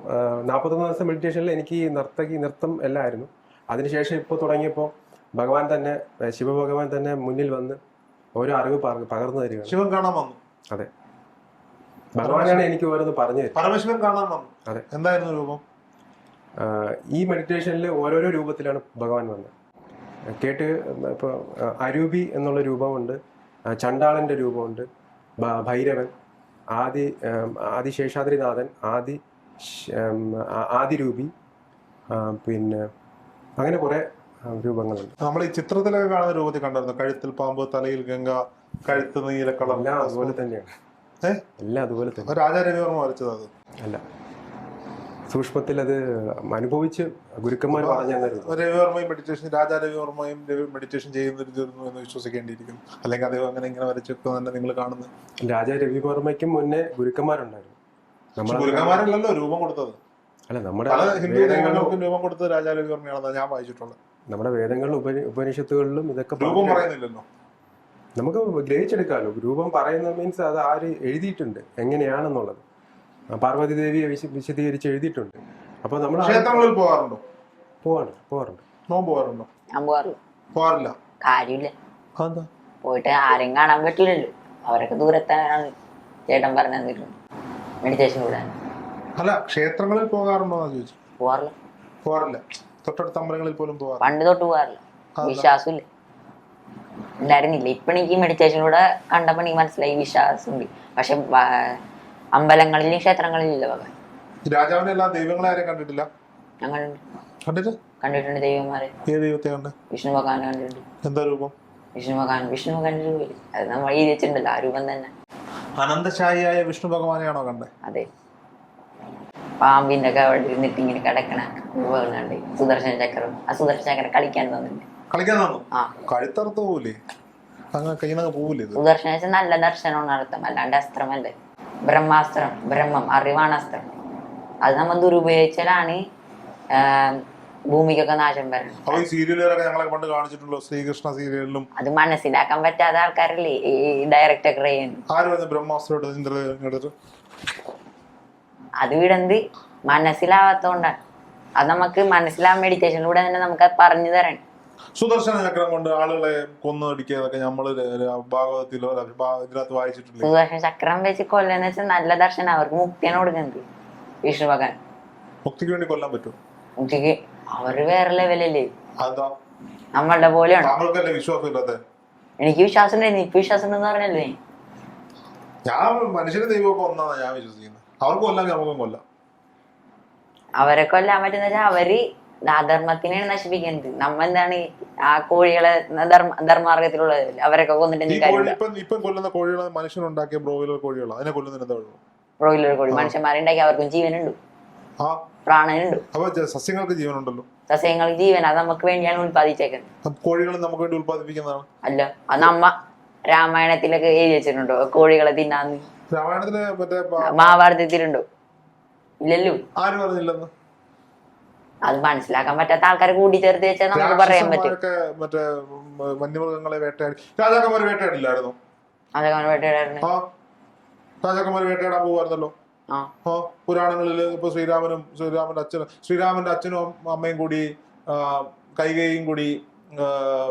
41 ദിവസം മെഡിറ്റേഷനിൽ എനിക്ക് നൃത്തം എല്ലാം ആയിരുന്നു. അതിനുശേഷം ഇപ്പോൾ തുടങ്ങിയപ്പോൾ ഭഗവാൻ തന്നെ, ശിവഭഗവാൻ തന്നെ മുന്നിൽ വന്ന് ഓരോ അറിവ് പകർന്നു തരികയാണ്. ശിവൻ കാണാൻ വന്നു? അതെ, ഭഗവാനാണ് എനിക്ക് ഓരോന്ന് പറഞ്ഞു തരുന്നത്. പരമശിവൻ കാണാൻ വന്നു? അതെ. എന്തായിരുന്നു രൂപം? ഈ മെഡിറ്റേഷനിൽ ഓരോരോ രൂപത്തിലാണ് ഭഗവാൻ വന്നത്. കേട്ട് ഇപ്പോൾ അരൂപി എന്നുള്ള രൂപമുണ്ട്, ചണ്ടാളൻ്റെ രൂപമുണ്ട്, ഭൈരവൻ, ആദിശേഷാദ്രിനാഥൻ, ആദിരൂപി, പിന്നെ അങ്ങനെ കുറെ രൂപങ്ങളുണ്ട്. നമ്മൾ ഈ ചിത്രത്തിലൊക്കെ കാണുന്ന രൂപത്തിൽ കണ്ടായിരുന്നു, കഴുത്തിൽ പാമ്പ്, തലയിൽ ഗംഗ, കഴുത്ത് നീലക്കളം, എല്ലാം അതുപോലെ തന്നെയാണ്. എല്ലാം അതുപോലെ തന്നെ. രാജാ രവിവർമ്മ വരച്ചത് അത് അല്ല, സൂക്ഷ്മത്തിൽ അത് അനുഭവിച്ച് ഗുരുക്കന്മാർ പറഞ്ഞു തന്നിരുന്നു. രവിവർമ്മയും മെഡിറ്റേഷൻ, രാജാ രവിവർമ്മയും മെഡിറ്റേഷൻ ചെയ്യുന്നിരുന്നു എന്ന് വിശ്വസിക്കേണ്ടിയിരിക്കുന്നു. അല്ലെങ്കിൽ അദ്ദേഹം അങ്ങനെ ഇങ്ങനെ വരച്ചൊക്കെ തന്നെ നിങ്ങൾ കാണുന്നത്. രാജാ രവിവർമ്മയ്ക്കും മുന്നേ ഗുരുക്കന്മാരുണ്ടായിരുന്നു. ഗുരുക്കന്മാരല്ലല്ലോ രൂപം കൊടുത്തത്. അല്ല, നമ്മുടെ പല ഹിന്ദു ദൈവങ്ങൾക്കും രൂപം കൊടുത്തത് രാജാ രവിവർമ്മയാണെന്ന് ഞാൻ വായിച്ചിട്ടുള്ളത്. നമ്മുടെ വേദങ്ങളിലും ഉപനിഷത്തുകളിലും ഇതൊക്കെ രൂപം പറയുന്നില്ലല്ലോ. നമുക്ക് ഗ്രഹിച്ചെടുക്കാമല്ലോ. രൂപം പറയുന്നത് മീൻസ് അത് ആര് എഴുതിയിട്ടുണ്ട് എങ്ങനെയാണെന്നുള്ളത്. പാർവതി ദേവിയെ വിശദീകരിച്ച് എഴുതിയിട്ടുണ്ട്. അപ്പോൾ നമ്മൾ ക്ഷേത്രങ്ങളിൽ പോകാറുണ്ടോ? പോകാറുണ്ട്. നോമ്പ് പോകാറുണ്ടോ? ഞാൻ പോകാറില്ല. പോകാറില്ല? കാര്യമില്ല. അതെന്താ? പോയിട്ട് ആരും കാണാൻ പറ്റില്ലല്ലോ. അവരൊക്കെ ദൂരത്താണ് ചേട്ടൻ പറഞ്ഞു തന്നിട്ടുണ്ട് മെഡിറ്റേഷൻ കൂടാൻ. അല്ല, ക്ഷേത്രങ്ങളിൽ പോകാറുണ്ടോ എന്ന് ചോദിച്ചു. പോകാറില്ല. പോകാറില്ല? തൊട്ടടുത്ത അമ്പലങ്ങളിൽ പോലും പോകാറില്ല? പണ്ട് തൊട്ട് പോകാറില്ല. വിശ്വാസമില്ല, ഉണ്ടായിരുന്നില്ല. ഇപ്പൊ എനിക്ക് മെഡിറ്റേഷനിലൂടെ കണ്ടപ്പോ എനിക്ക് മനസ്സിലായി വിശ്വാസമുണ്ട്. പക്ഷെ അമ്പലങ്ങളിലും ക്ഷേത്രങ്ങളിലും ഇല്ല ഭഗവാൻ. രാജാവിനെ എല്ലാ ദൈവങ്ങളെ ആരെയും കണ്ടിട്ടില്ല? ഞാൻ കണ്ടിട്ടുണ്ട് ദൈവന്മാരെ. ഏത് ദൈവത്തെ കണ്ട്? വിഷ്ണു ഭഗവാനെ കണ്ടിട്ടുണ്ട്. എന്താ രൂപം? വിഷ്ണു ഭഗവാന്റെ രൂപം അത് നമ്മൾ എഴുതി വെച്ചിട്ടുണ്ടല്ലോ, ആ രൂപം തന്നെ. അനന്തശായിയായ വിഷ്ണു ഭഗവാനെയാണോ കണ്ടേ? അതെ, പാമ്പിന്റെ ഒക്കെ അവിടെ ഇരുന്നിട്ട് ഇങ്ങനെ കിടക്കണ രൂപങ്ങൾ കണ്ട്. സുദർശന ചക്രം, ആ സുദർശന ചക്രം കളിക്കാൻ തന്നിട്ടുണ്ട്. കളിക്കാൻ തന്നു? ആ, കഴുത്തറുത്ത് പോവില്ലേ? അങ്ങനെ കയ്യിനൊക്കെ പോവില്ലേ? സുദർശന വെച്ചാൽ നല്ല ദർശനമാണ് അർത്ഥം, അല്ലാണ്ട് അസ്ത്രമല്ലേ. ബ്രഹ്മാസ്ത്രം, ബ്രഹ്മം, അറിവാണ് അസ്ത്രം. അത് നമ്മൾ ദുരുപയോഗിച്ചാലാണ് ഭൂമിക്കൊക്കെ നാശം വരുന്നത്. അപ്പൊ ഈ സീരിയലുകളൊക്കെ ഞങ്ങളെ കൊണ്ട് കാണിച്ചിട്ടുള്ളൂ, ശ്രീകൃഷ്ണ സീരിയലിലും. അത് മനസ്സിലാക്കാൻ പറ്റാത്ത ആൾക്കാരല്ലേ ഈ ഡയറക്റ്റ് ഒക്കെ ചെയ്യുന്നു. ആര് പറഞ്ഞു ബ്രഹ്മാസ്ത്രം ഇന്ദ്രജിത്ത്? അത് വിടന്ത് മനസ്സിലാവാത്തോണ്ടാണ്. അത് നമുക്ക് മനസ്സിലാവാൻ മെഡിറ്റേഷനിലൂടെ തന്നെ നമുക്ക് പറഞ്ഞു തരണം. സുദർശന ചക്രം കൊണ്ട് ആളുകളെ കൊന്നടിക്കുന്നതൊക്കെ നമ്മള് ഭാഗവതത്തിലോ ഇതിനകത്ത് വായിച്ചിട്ടില്ല. സുദർശന ചക്രം വെച്ച് കൊല്ലുന്ന വെച്ചാൽ നല്ല ദർശനം. അവർക്ക് മുക്തിയാണ് കൊടുക്കുന്നത് വിഷ്ണു ഭഗവാൻ. മുക്തിക്ക് വേണ്ടി കൊല്ലാൻ പറ്റും? മുക്തിക്ക് അവര് വേറെ ലെവലല്ലേ. അതാ നമ്മളുടെ പോലെയാണ്. താങ്കൾക്കല്ലേ വിശ്വാസം ഇല്ലാത്ത? എനിക്ക് വിശ്വാസം ഉണ്ടായിരുന്നു, ഇപ്പൊ വിശ്വാസം ഉണ്ടെന്ന് പറഞ്ഞല്ലേ. ഞാൻ മനുഷ്യന്റെ ദൈവമൊക്കെ ഒന്നാണ് ഞാൻ വിശ്വസിക്കുന്നത്. അവർക്ക് കൊല്ലാം, നമുക്കും കൊല്ലാം. അവരെ കൊല്ലാൻ പറ്റുന്ന വെച്ചാൽ അവര് ധർമ്മത്തിനെയാണ് നശിപ്പിക്കുന്നത്. നമ്മ എന്താണ് ആ കോഴികളെ ധർമാർഗത്തിലുള്ളത് അവരൊക്കെ കൊന്നിട്ട് ഇപ്പം കൊല്ലുന്ന കോഴികളെ മനുഷ്യനുണ്ടാക്കിയ ബ്രോയിലർ കോഴികളാണ്. അതിനെ കൊല്ലുന്നതിന് എന്താ കുഴപ്പം? ബ്രോയിലർ കോഴി മനുഷ്യന്മാരുണ്ടാക്കി അവർക്കും ജീവനുണ്ട്, പ്രാണനുണ്ട്. അപ്പൊ സസ്യങ്ങൾക്ക് ജീവനുണ്ടല്ലോ. സസ്യങ്ങൾക്ക് ജീവൻ, അത് നമുക്ക് വേണ്ടിയാണ് ഉത്പാദിച്ചേക്കുന്നത്. കോഴികൾ നമുക്ക് വേണ്ടി ഉത്പാദിപ്പിക്കുന്നതാണ്. അല്ല, അത് നമ്മ രാമായണത്തിലൊക്കെ എഴുതി വെച്ചിട്ടുണ്ടോ കോഴികളെ തിന്നാന്ന്? രാമായണത്തില് മറ്റേ മഹാഭാരതത്തിലുണ്ടോ? ഇല്ലല്ലോ. ആര് പറഞ്ഞില്ലെന്ന്? അത് മനസ്സിലാക്കാൻ പറ്റാത്ത ആൾക്കാരെ കൂട്ടിച്ചേർത്ത് വെച്ചാൽ നമുക്ക് പറയാൻ പറ്റും. മറ്റേ വന്യമൃഗങ്ങളെ വേട്ടയാടി രാജാക്കന്മാര് വേട്ടയാടില്ലായിരുന്നു? അതൊക്കെ വേട്ടയാടായിരുന്നു. രാജാക്കന്മാര് വേട്ടയാടാൻ പോകുമായിരുന്നല്ലോ. പുരാണങ്ങളില് ഇപ്പൊ ശ്രീരാമന്റെ അച്ഛനും അമ്മയും കൂടി കൈകേയും കൂടി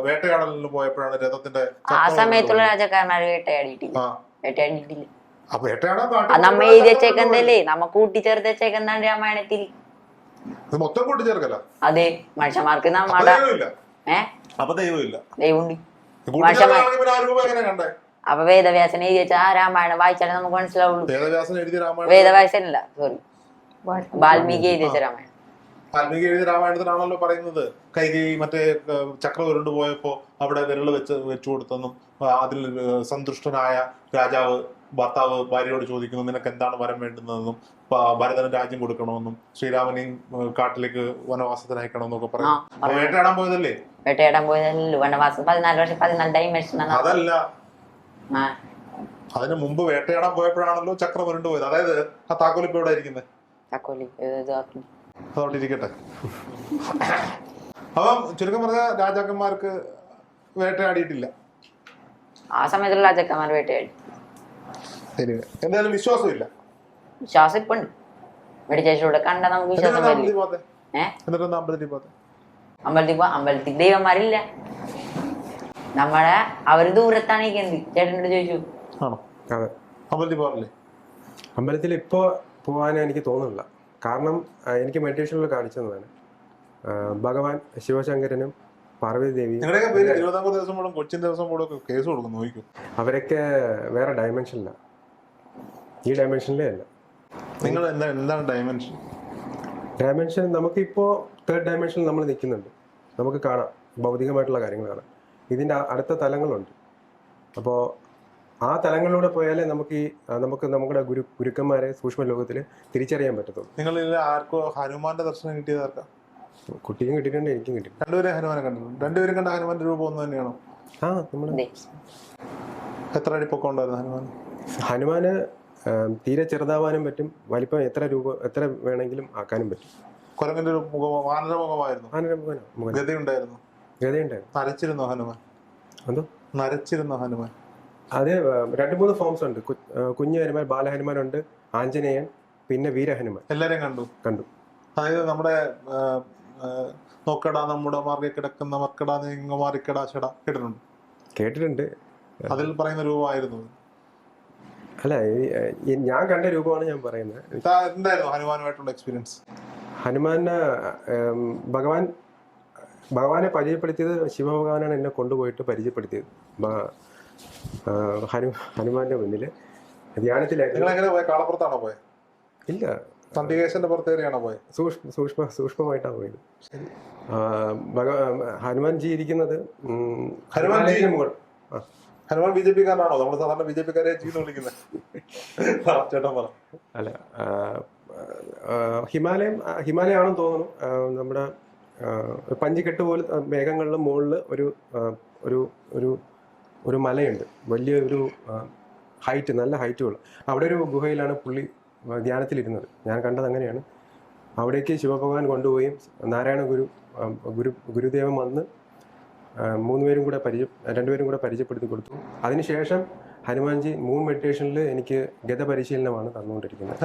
വേട്ടയാടലിന് പോയപ്പോഴാണ് രഥത്തിന്റെ ആ സമയത്തുള്ള രാജാക്കന്മാര് വേട്ടയാടിയിട്ടില്ല. അപ്പൊ വേട്ടയാടാൻ നമ്മ എഴുതി വെച്ചേക്കന്തല്ലേ, നമ്മ കൂട്ടിച്ചേർത്ത് വെച്ചേക്കെന്താണ് രാമായണത്തിൽ. മൊത്തം കൂട്ടിച്ചേർക്കല്ല. അതെ, മനുഷ്യന്മാർക്ക് നമ്മുടെ ദൈവമില്ല, ദൈവമുണ്ട്. അപ്പൊ വേദവ്യാസൻ എഴുതി വെച്ചാൽ ആ രാമായണം വായിച്ചാലേ നമുക്ക് മനസ്സിലാവുള്ളൂ. വേദവ്യാസനല്ല, സോറി, വാൽമീകി എഴുതി വെച്ച രാമായണം. വാൽമീകി എഴുതിയ രാമായണത്തിനാണല്ലോ പറയുന്നത് കൈകേയി മറ്റേ ചക്രം ഉരുണ്ടു പോയപ്പോ അവിടെ വിരൽ വെച്ചു കൊടുത്തെന്നും അതിൽ സന്തുഷ്ടനായ രാജാവ് ഭർത്താവ് ഭാര്യയോട് ചോദിക്കുന്നു നിനക്ക് എന്താണ് വരം വേണ്ടുന്നതെന്നും ഭരതന് രാജ്യം കൊടുക്കണമെന്നും ശ്രീരാമനെയും കാട്ടിലേക്ക് വനവാസത്തിന് അയക്കണമെന്നൊക്കെ പറയും. വേട്ടയാടാൻ പോയതല്ലേ? വേട്ടയാടാൻ പോയതല്ലോ, വനവാസം 14 വർഷം 14 ഡൈമെൻഷൻ. അതല്ല, അതിന് മുമ്പ് വേട്ടയാടാൻ പോയപ്പോഴാണല്ലോ ചക്രം ഉരുണ്ടു പോയത്. അതായത് ആ താക്കോൽ ഇപ്പൊ എവിടെ ഇരിക്കുന്നത്? അതോടെ ഇരിക്കട്ടെ. അപ്പം ചുരുക്കം പറഞ്ഞ രാജാക്കന്മാർക്ക് വേട്ടയാടിയിട്ടില്ല. ആ സമയത്തുള്ള ചെക്കന്മാർ വേട്ടയാടി. ശരി, എന്തായാലും വിശ്വാസമില്ല. വിശ്വാസം ഇപ്പൊ ഉണ്ട്. മെഡിറ്റേഷനിലൂടെ കണ്ട നമുക്ക് വിശ്വാസം വരില്ല. അമ്പലത്തിൽ ദൈവന്മാരില്ല. നമ്മളെ അവര് ദൂരത്താണ് ഇരിക്കുന്നത്. ചേട്ടനോട് ചോദിച്ചു. ആണോ? അതെ, അമ്പലത്തിൽ പോകാറില്ലേ? അമ്പലത്തിൽ ഇപ്പോൾ പോകാൻ എനിക്ക് തോന്നുന്നില്ല. കാരണം എനിക്ക് മെഡിറ്റേഷനിൽ കാണിച്ചതാണ് ഭഗവാൻ ശിവശങ്കരനും പാർവതി ദേവിയും. നിങ്ങളുടെയൊക്കെ പേര് 20 ദിവസം പോലും കൊച്ചിൻ ദിവസം പോലും ഒക്കെ കേസ് കൊടുക്കും, നോക്കും. അവരൊക്കെ വേറെ ഡയമെൻഷനിലാണ്, ഈ ഡയമെൻഷനിലേ അല്ല. നിങ്ങൾ എന്താണ് ഡയമെൻഷൻ നമുക്കിപ്പോൾ 3rd ഡയമെൻഷനിൽ നമ്മൾ നിൽക്കുന്നുണ്ട്. നമുക്ക് കാണാം, ഭൗതികമായിട്ടുള്ള കാര്യങ്ങൾ കാണാം. ഇതിൻ്റെ അടുത്ത തലങ്ങളുണ്ട്. അപ്പോൾ ആ തലങ്ങളിലൂടെ പോയാലേ നമുക്ക് നമ്മുടെ ഗുരുക്കന്മാരെ സൂക്ഷ്മ ലോകത്തിൽ തിരിച്ചറിയാൻ പറ്റത്തുള്ളൂ. നിങ്ങൾ ആർക്കോ ഹനുമാന്റെ ദർശനം കിട്ടിയതാർക്കാ? കുട്ടിക്കും കിട്ടിയിട്ടുണ്ട്, എനിക്കും കിട്ടിയിട്ടുണ്ട്. രണ്ടുപേരും ഹനുമാനെ കണ്ടിട്ടുണ്ട്. രണ്ടുപേരും കണ്ട ഹനുമാന്റെ രൂപം ഒന്ന് തന്നെയാണോ? ആ, നമ്മൾ എത്ര അടി പൊക്കം ഉണ്ടായിരുന്നു ഹനുമാൻ? ഹനുമാന് തീരെ ചെറുതാവാനും പറ്റും, വലിപ്പം എത്ര വേണമെങ്കിലും ആക്കാനും പറ്റും. കുരങ്ങന്റെ ഒരു മുഖമോ വാനരമുഖമായിരുന്നു? ഗതയുണ്ടായിരുന്നു? ഗതയുണ്ടായിരുന്നു. നരച്ചിരുന്നോ ഹനുമാൻ? എന്തോ നരച്ചിരുന്നോ ഹനുമാൻ? അത് 2-3 ഫോംസ് ഉണ്ട്. കുഞ്ഞു ഹനുമാൻ, ബാലഹനുമാനുണ്ട്, ആഞ്ജനേയൻ, പിന്നെ വീരഹനുമാൻ. എല്ലാരെയും കണ്ടു. അതായത് നമ്മുടെ നോക്കടാ നമ്മുടെ മാർഗെ കിടക്കുന്ന മർക്കടാ നീങ്ങ മാറിക്കടാ ചെടാ കേട്ടിട്ടുണ്ട്. അതിൽ പറയുന്ന രൂപമായിരുന്നു. അല്ല, ഞാൻ കണ്ട രൂപമാണ് ഞാൻ പറയുന്നത്. എന്തായിരുന്നു ഹനുമാനുമായിട്ടുള്ള എക്സ്പീരിയൻസ്? ഹനുമാനെ ഭഗവാനെ പരിചയപ്പെടുത്തിയത് ശിവഭഗവാനാണ് എന്നെ കൊണ്ടുപോയിട്ട് പരിചയപ്പെടുത്തിയത്. ഹനുമാന്റെ മുന്നിൽ ധ്യാനത്തിലായിരുന്നു. നിങ്ങൾ എങ്ങനെ പോയത്? കാളപ്പുറത്താണോ പോയത്? ഇല്ല, സന്ധികേശന്റെ പുറത്തേറിയാണോ പോയത്? സൂക്ഷ്മമായിട്ടാണ് പോയത്. ഹനുമാൻജി ഇരിക്കുന്നത് ഹനുമാൻ BJP കാരനാണോ? നമ്മൾ സാധാരണ BJP കാരെ ചെയ്യുന്ന വിളിക്കുന്നത്. ചേട്ടൻ പറ. അല്ല, ഹിമാലയാണെന്ന് തോന്നുന്നു. നമ്മുടെ പഞ്ചിക്കെട്ട് പോലെ മേഘങ്ങളുടെ മുകളിൽ ഒരു മലയുണ്ട്, വലിയൊരു ഹൈറ്റ്, നല്ല ഹൈറ്റുകൾ. അവിടെ ഒരു ഗുഹയിലാണ് പുള്ളി ധ്യാനത്തിലിരുന്നത്. ഞാൻ കണ്ടത് അങ്ങനെയാണ്. അവിടേക്ക് ശിവഭഗവാൻ കൊണ്ടുപോയി നാരായണ ഗുരുദേവൻ വന്ന് 3 പേരും കൂടെ 2 പേരും കൂടെ പരിചയപ്പെടുത്തി കൊടുത്തു. അതിനുശേഷം ഹനുമാൻജി മൂൺ മെഡിറ്റേഷനിൽ എനിക്ക് ഗത പരിശീലനമാണ് തന്നുകൊണ്ടിരിക്കുന്നത്.